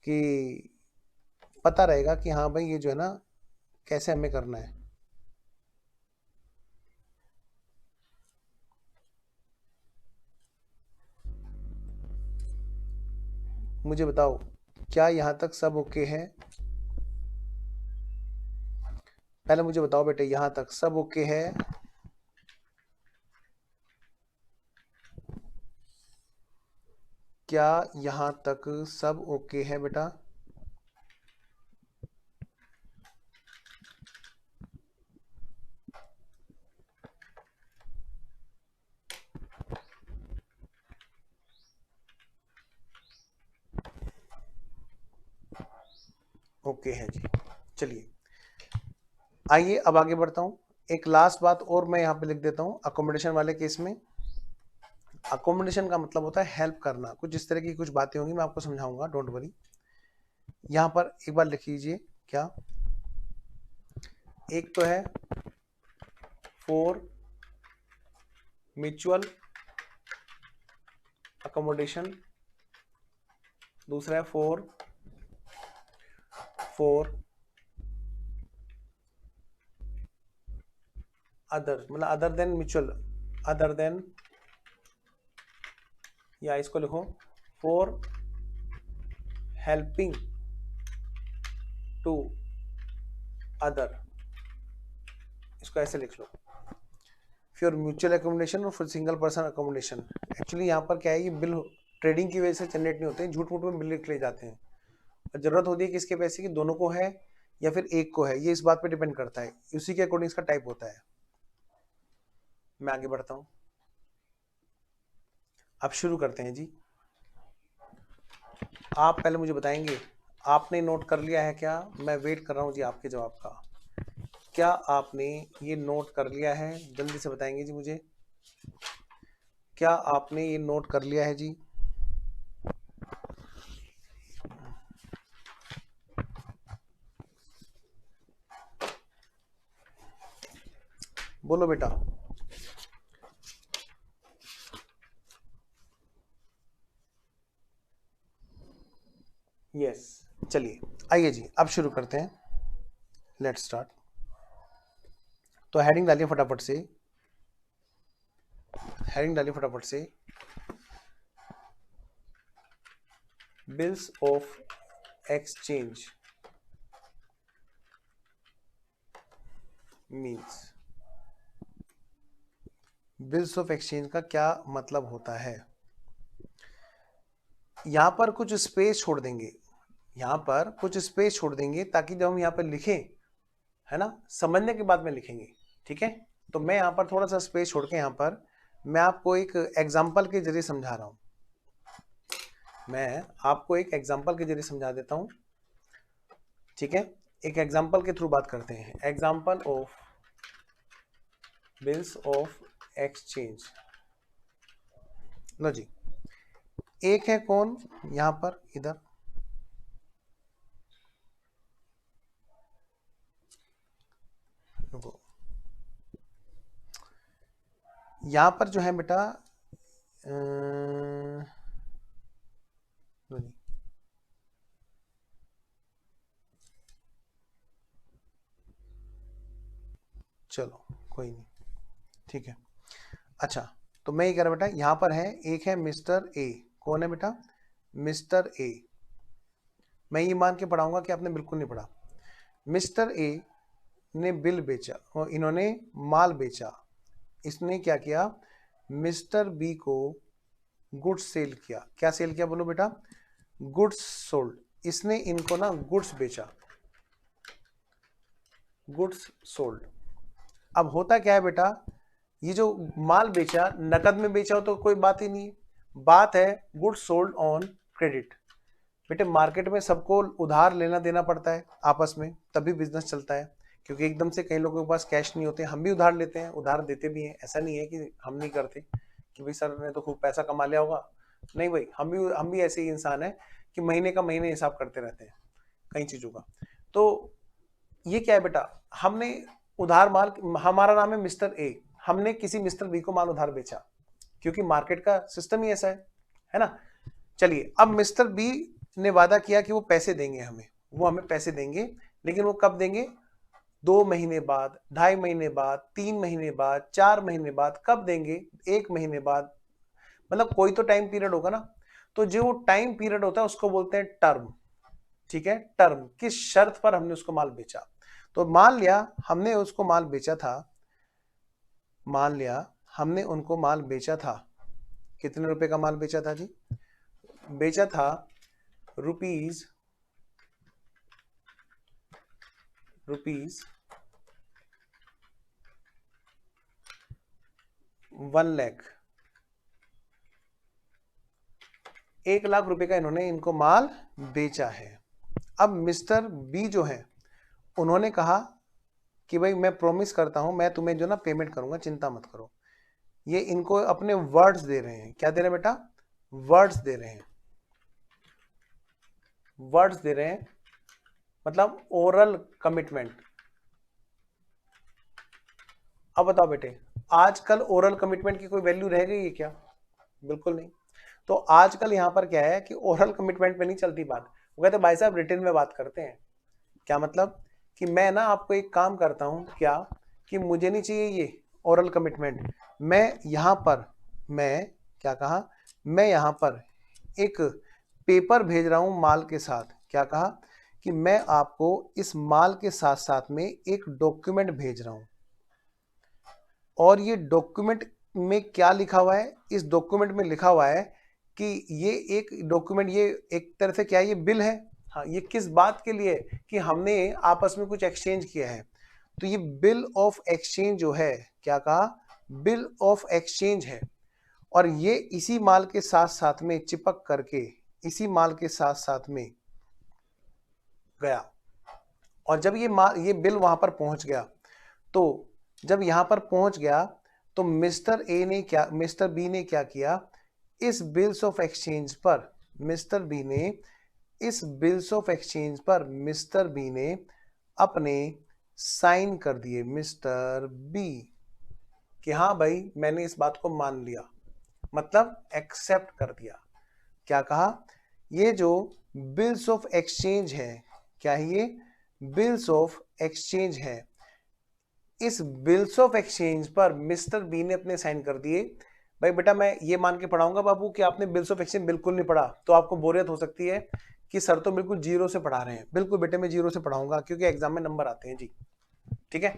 कि पता रहेगा कि हाँ भाई ये जो है ना कैसे हमें करना है। मुझे बताओ क्या यहां तक सब ओके है? पहले मुझे बताओ बेटे, यहां तक सब ओके है? क्या यहां तक सब ओके है बेटा? ओके है जी। चलिए आइए अब आगे बढ़ता हूं। एक लास्ट बात और मैं यहां पे लिख देता हूं अकोमोडेशन वाले केस में। अकोमोडेशन का मतलब होता है हेल्प करना, कुछ इस तरह की कुछ बातें होंगी, मैं आपको समझाऊंगा, डोंट वरी। यहां पर एक बार लिख लीजिए, क्या एक तो है फॉर म्यूचुअल अकोमोडेशन, दूसरा है फॉर अदर, मतलब other than mutual, other than, या इसको लिखो फॉर हेल्पिंग टू अदर, इसको ऐसे लिख लो, फॉर म्यूचुअल अकोमोडेशन और for single person accommodation. Actually यहाँ पर क्या है, ये बिल ट्रेडिंग की वजह से जनरेट नहीं होते हैं, झूठ मूठ में बिल लिख ले जाते हैं, और जरूरत होती है किसके पैसे की, दोनों को है या फिर एक को है, ये इस बात पे डिपेंड करता है, उसी के अकॉर्डिंग इसका टाइप होता है। मैं आगे बढ़ता हूं, अब शुरू करते हैं जी। आप पहले मुझे बताएंगे, आपने नोट कर लिया है क्या? मैं वेट कर रहा हूं जी आपके जवाब का। क्या आपने ये नोट कर लिया है? जल्दी से बताएंगे जी मुझे, क्या आपने ये नोट कर लिया है जी? बोलो बेटा। यस, चलिए आइए जी अब शुरू करते हैं, लेट्स स्टार्ट। तो हेडिंग डालिए फटाफट से, हेडिंग डालिए फटाफट से, bills of exchange means, bills of exchange का क्या मतलब होता है? यहां पर कुछ स्पेस छोड़ देंगे, यहां पर कुछ स्पेस छोड़ देंगे ताकि जब हम यहां पर लिखें, है ना, समझने के बाद में लिखेंगे, ठीक है? तो मैं यहां पर थोड़ा सा स्पेस छोड़ के यहां पर मैं आपको एक एग्जांपल के जरिए समझा रहा हूं, मैं आपको एक एग्जांपल के जरिए समझा देता हूं, ठीक है? एक एग्जांपल के थ्रू बात करते हैं, example of bills of exchange. लो जी, एक है कौन यहां पर, इधर यहां पर जो है बेटा, लो जी, चलो कोई नहीं, ठीक है। अच्छा, तो मैं ये कह रहा बेटा, यहां पर है, एक है मिस्टर ए, कौन है बेटा? Mister A. मैं ये मान के पढ़ाऊंगा कि आपने बिल्कुल नहीं पढ़ा। मिस्टर ए ने बिल बेचा और इन्होंने माल बेचा, इसने क्या किया, मिस्टर बी को गुड्स सेल किया। क्या सेल किया बोलो बेटा? Goods sold. इसने इनको ना गुड्स बेचा, गुड्स सोल्ड। अब होता क्या है बेटा, ये जो माल बेचा नकद में बेचा हो तो कोई बात ही नहीं, बात है गुड्स सोल्ड ऑन क्रेडिट। बेटे मार्केट में सबको उधार लेना देना पड़ता है आपस में, तभी बिजनेस चलता है, क्योंकि एकदम से कई लोगों के पास कैश नहीं होते। हम भी उधार लेते हैं, उधार देते भी हैं, ऐसा नहीं है कि हम नहीं करते कि भाई सर ने तो खूब पैसा कमा लिया होगा, नहीं भाई, हम भी ऐसे ही इंसान है कि महीने का महीने हिसाब करते रहते हैं कई चीजों का। तो ये क्या है बेटा, हमने उधार माल, हमारा नाम है मिस्टर ए, हमने किसी मिस्टर बी को माल उधार बेचा, क्योंकि मार्केट का सिस्टम ही ऐसा है ना। चलिए, अब मिस्टर बी ने वादा किया कि वो पैसे देंगे हमें, वो हमें पैसे देंगे, लेकिन वो कब देंगे? 2 महीने बाद, 2.5 महीने बाद, 3 महीने बाद, 4 महीने बाद, कब देंगे? 1 महीने बाद, मतलब कोई तो टाइम पीरियड होगा ना। तो जो टाइम पीरियड होता है उसको बोलते हैं टर्म, ठीक है? टर्म, किस शर्त पर हमने उसको माल बेचा। तो मान लिया हमने उसको माल बेचा था, मान लिया हमने उनको माल बेचा था, कितने रुपए का माल बेचा था जी? बेचा था रुपीज 1 लाख, 1 लाख रुपए का इन्होंने इनको माल बेचा है। अब मिस्टर बी जो है उन्होंने कहा कि भाई मैं प्रॉमिस करता हूं, मैं तुम्हें जो ना पेमेंट करूंगा, चिंता मत करो। ये इनको अपने वर्ड्स दे रहे हैं। क्या दे रहे हैं बेटा? वर्ड्स दे रहे हैं, वर्ड्स दे रहे हैं, मतलब ओरल कमिटमेंट। अब बताओ बेटे, आजकल ओरल कमिटमेंट की कोई वैल्यू रह गई है क्या? बिल्कुल नहीं। तो आजकल यहां पर क्या है कि ओरल कमिटमेंट पे नहीं चलती बात, वो कहते भाई साहब रिटन में बात करते हैं। क्या मतलब? कि मैं ना आपको एक काम करता हूं, क्या कि मुझे नहीं चाहिए ये ओरल कमिटमेंट, मैं यहां पर, मैं क्या कहा, मैं यहां पर एक पेपर भेज रहा हूं माल के साथ। क्या कहा? कि मैं आपको इस माल के साथ साथ में एक डॉक्यूमेंट भेज रहा हूं, और ये डॉक्यूमेंट में क्या लिखा हुआ है? इस डॉक्यूमेंट में लिखा हुआ है कि ये एक डॉक्यूमेंट, ये एक तरह से क्या है, ये बिल है। हाँ, ये किस बात के लिए? कि हमने आपस में कुछ एक्सचेंज किया है। तो ये बिल ऑफ एक्सचेंज जो है, क्या कहा, बिल ऑफ एक्सचेंज है। और ये इसी माल के साथ साथ में चिपक करके, इसी माल के साथ साथ में गया। और जब ये बिल वहां पर पहुंच गया, तो जब यहां पर पहुंच गया, तो मिस्टर बी ने क्या किया, इस बिल्स ऑफ एक्सचेंज पर, मिस्टर बी ने इस बिल्स ऑफ एक्सचेंज पर मिस्टर बी ने अपने साइन कर दिए, मिस्टर बी, कि हाँ भाई मैंने इस बात को मान लिया, मतलब एक्सेप्ट कर दिया। क्या कहा? ये जो बिल्स ऑफ एक्सचेंज है, क्या है ये? बिल्स ऑफ एक्सचेंज है। इस बिल्स ऑफ एक्सचेंज पर मिस्टर बी ने अपने साइन कर दिए। भाई बेटा मैं ये मान के पढ़ाऊंगा बाबू कि आपने बिल्स ऑफ एक्सचेंज बिल्कुल नहीं पढ़ा, तो आपको बोरियत हो सकती है कि सर तो बिल्कुल जीरो से पढ़ा रहे हैं। बिल्कुल बेटे मैं जीरो से पढ़ाऊंगा, क्योंकि एग्जाम में नंबर आते हैं जी, ठीक है।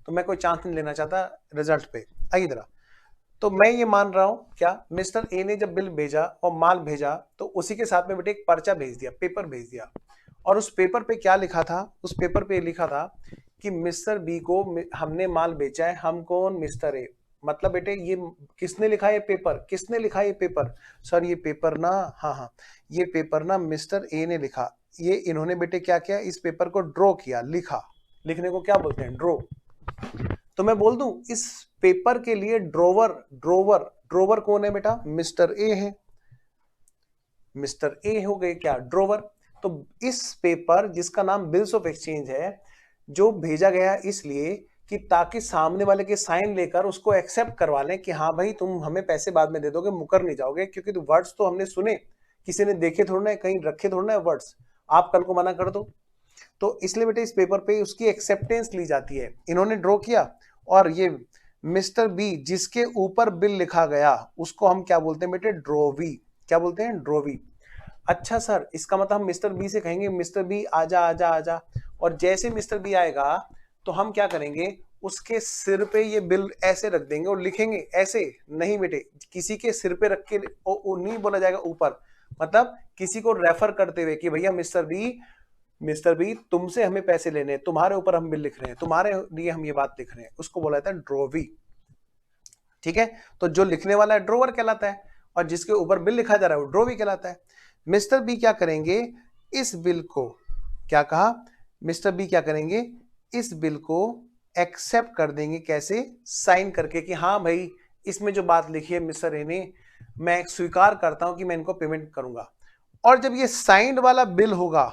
तो मैं कोई चांस नहीं लेना चाहता रिजल्ट पे। आइए जरा, तो मैं ये मान रहा हूं, क्या मिस्टर ए ने जब बिल भेजा और माल भेजा, तो उसी के साथ में बेटे एक पर्चा भेज दिया, पेपर भेज दिया। और उस पेपर पे क्या लिखा था? उस पेपर पे लिखा था कि मिस्टर बी को हमने माल बेचा है। हम कौन? Mister A. मतलब बेटे ये किसने लिखा है पेपर? किसने लिखा ये पेपर? सर ये पेपर ना, हाँ हाँ, ये पेपर ना मिस्टर ए ने लिखा। ये इन्होंने बेटे क्या किया, इस पेपर को ड्रॉ किया, लिखा। लिखने को क्या बोलते हैं? ड्रॉ। तो मैं बोल दूं इस पेपर के लिए ड्रोवर, ड्रोवर, ड्रोवर कौन है बेटा? मिस्टर ए है। मिस्टर ए हो गए क्या? ड्रोवर। तो इस पेपर जिसका नाम बिल्स ऑफ एक्सचेंज है, जो भेजा गया इसलिए कि ताकि सामने वाले के साइन लेकर उसको एक्सेप्ट करवा लें कि हाँ भाई तुम हमें पैसे बाद में दे दोगे, मुकर नहीं जाओगे, क्योंकि तो वर्ड्स तो हमने सुने, किसी ने देखे थोड़ा ना, कहीं रखे थोड़ा ना वर्ड्स, आप कल को मना कर दो। तो इसलिए बेटे इस पेपर पे उसकी एक्सेप्टेंस ली जाती है। इन्होंने ड्रॉ किया, और ये मिस्टर बी जिसके ऊपर बिल लिखा गया, उसको हम क्या बोलते हैं बेटे? ड्रोवी। क्या बोलते हैं? ड्रोवी। अच्छा सर, इसका मतलब हम मिस्टर बी से कहेंगे मिस्टर बी आजा आजा आजा, और जैसे मिस्टर बी आएगा तो हम क्या करेंगे, उसके सिर पे ये बिल ऐसे रख देंगे और लिखेंगे ऐसे। नहीं बेटे, किसी के सिर पे रख के नहीं बोला जाएगा ऊपर, मतलब किसी को रेफर करते हुए कि भैया मिस्टर बी तुमसे हमें पैसे लेने हैं, तुम्हारे ऊपर हम बिल लिख रहे हैं, तुम्हारे लिए हम ये बात लिख रहे हैं, उसको बोला जाता है ड्रोवी। ठीक है, तो जो लिखने वाला है ड्रोवर कहलाता है, और जिसके ऊपर बिल लिखा जा रहा है वो ड्रोवी कहलाता है। मिस्टर बी क्या करेंगे, इस बिल को, क्या कहा, मिस्टर बी क्या करेंगे, इस बिल को एक्सेप्ट कर देंगे। कैसे? साइन करके कि हाँ भाई इसमें जो बात लिखी है मिस्टर ए ने, मैं स्वीकार करता हूं कि मैं इनको पेमेंट करूंगा। और जब ये साइंड वाला बिल होगा,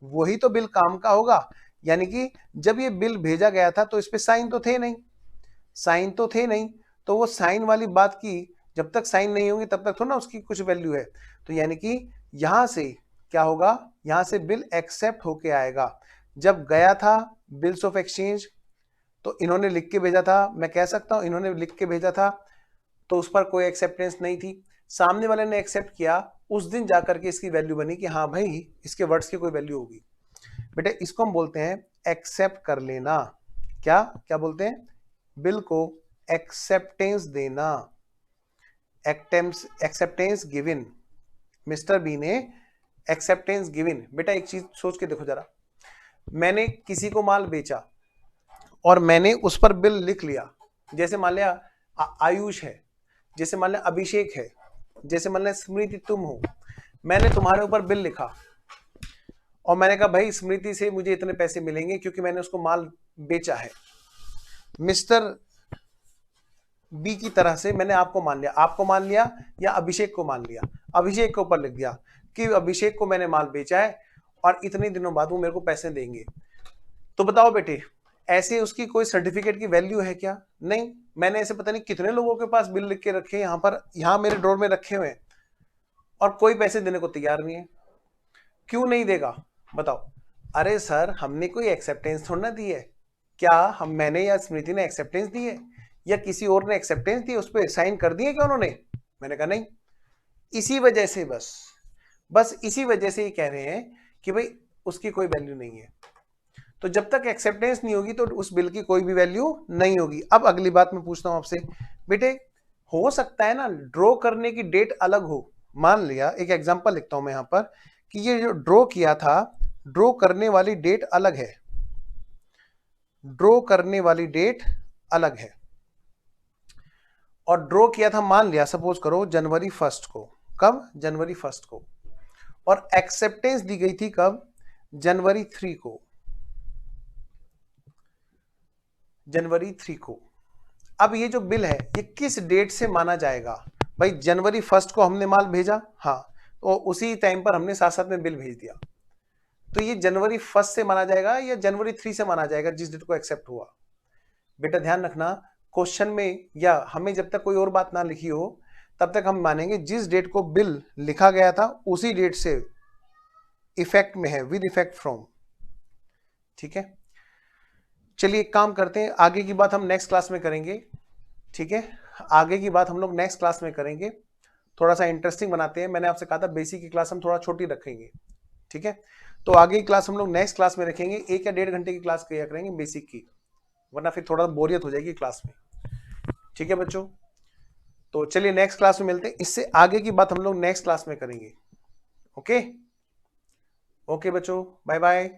वही तो बिल काम का होगा। यानी कि जब ये बिल भेजा गया था तो इस पे साइन तो थे नहीं, साइन तो थे नहीं, तो वो साइन वाली बात की, जब तक साइन नहीं होगी तब तक थोड़ा ना उसकी कुछ वैल्यू है। तो यानी कि यहां से क्या होगा, यहां से बिल एक्सेप्ट होके आएगा। जब गया था बिल्स ऑफ एक्सचेंज, तो इन्होंने लिख के भेजा था, मैं कह सकता हूं इन्होंने लिख के भेजा था, तो उस पर कोई एक्सेप्टेंस नहीं थी। सामने वाले ने एक्सेप्ट किया, उस दिन जाकर के इसकी वैल्यू बनी कि हाँ भाई इसके वर्ड्स की कोई वैल्यू होगी। बेटे इसको हम बोलते हैं एक्सेप्ट कर लेना। क्या क्या बोलते हैं? बिल को एक्सेप्टेंस देना, एक्सेप्टेंस गिवन। मिस्टर बी ने एक्सेप्टेंस गिवन। बेटा एक चीज सोच के देखो जरा, मैंने किसी को माल बेचा और मैंने उस पर बिल लिख लिया। जैसे मान लिया आयुष है, जैसे मान लिया अभिषेक है, जैसे मान लिया स्मृति तुम हो, मैंने तुम्हारे ऊपर बिल लिखा और मैंने कहा भाई स्मृति से मुझे इतने पैसे मिलेंगे क्योंकि मैंने उसको माल बेचा है। मिस्टर बी की तरह से मैंने आपको मान लिया या अभिषेक को मान लिया, अभिषेक के ऊपर लिख दिया कि अभिषेक को मैंने माल बेचा है और इतने दिनों बाद वो मेरे को पैसे देंगे। तो बताओ बेटे, ऐसे उसकी कोई सर्टिफिकेट की वैल्यू है क्या? नहीं। मैंने ऐसे पता नहीं कितने लोगों के पास बिल लिख के रखे यहाँ पर, यहाँ मेरे ड्रॉर में रखे हुए हैं और कोई पैसे देने को तैयार नहीं है। क्यों नहीं देगा बताओ? अरे सर, हमने कोई एक्सेप्टेंस थोड़ा ना दी है। क्या मैंने या स्मृति ने एक्सेप्टेंस दी है या किसी और ने एक्सेप्टेंस दी, उस पर साइन कर दिए क्या उन्होंने? मैंने कहा नहीं। इसी वजह से बस इसी वजह से ही कह रहे हैं कि भाई उसकी कोई वैल्यू नहीं है। तो जब तक एक्सेप्टेंस नहीं होगी तो उस बिल की कोई भी वैल्यू नहीं होगी। अब अगली बात मैं पूछता हूं आपसे, बेटे हो सकता है ना ड्रॉ करने की डेट अलग हो। मान लिया, एक एग्जांपल लिखता हूं मैं यहां पर, कि ये जो ड्रॉ किया था, ड्रॉ करने वाली डेट अलग है, ड्रॉ करने वाली डेट अलग है, और ड्रॉ किया था मान लिया सपोज करो जनवरी 1 को। कब? जनवरी 1 को। और एक्सेप्टेंस दी गई थी कब? जनवरी 3 को, जनवरी 3 को। अब ये जो बिल है ये किस डेट से माना जाएगा? भाई जनवरी 1 को हमने माल भेजा, हाँ, तो उसी टाइम पर हमने साथ साथ में बिल भेज दिया, तो ये जनवरी 1 से माना जाएगा या जनवरी 3 से माना जाएगा जिस डेट को एक्सेप्ट हुआ? बेटा ध्यान रखना, क्वेश्चन में या हमें जब तक कोई और बात ना लिखी हो तब तक हम मानेंगे जिस डेट को बिल लिखा गया था उसी डेट से इफेक्ट में है, विद इफेक्ट फ्रॉम। ठीक है, चलिए एक काम करते हैं, आगे की बात हम नेक्स्ट क्लास में करेंगे। ठीक है, आगे की बात हम लोग नेक्स्ट क्लास में करेंगे, थोड़ा सा इंटरेस्टिंग बनाते हैं। मैंने आपसे कहा था बेसिक की क्लास हम थोड़ा छोटी रखेंगे। ठीक है, तो आगे की क्लास हम लोग नेक्स्ट क्लास में रखेंगे, 1 या 1.5 घंटे की क्लास किया करेंगे बेसिक की, वरना फिर थोड़ा बोरियत हो जाएगी क्लास में। ठीक है बच्चों, तो चलिए नेक्स्ट क्लास में मिलते हैं, इससे आगे की बात हम लोग नेक्स्ट क्लास में करेंगे। ओके ओके बच्चों, बाय बाय।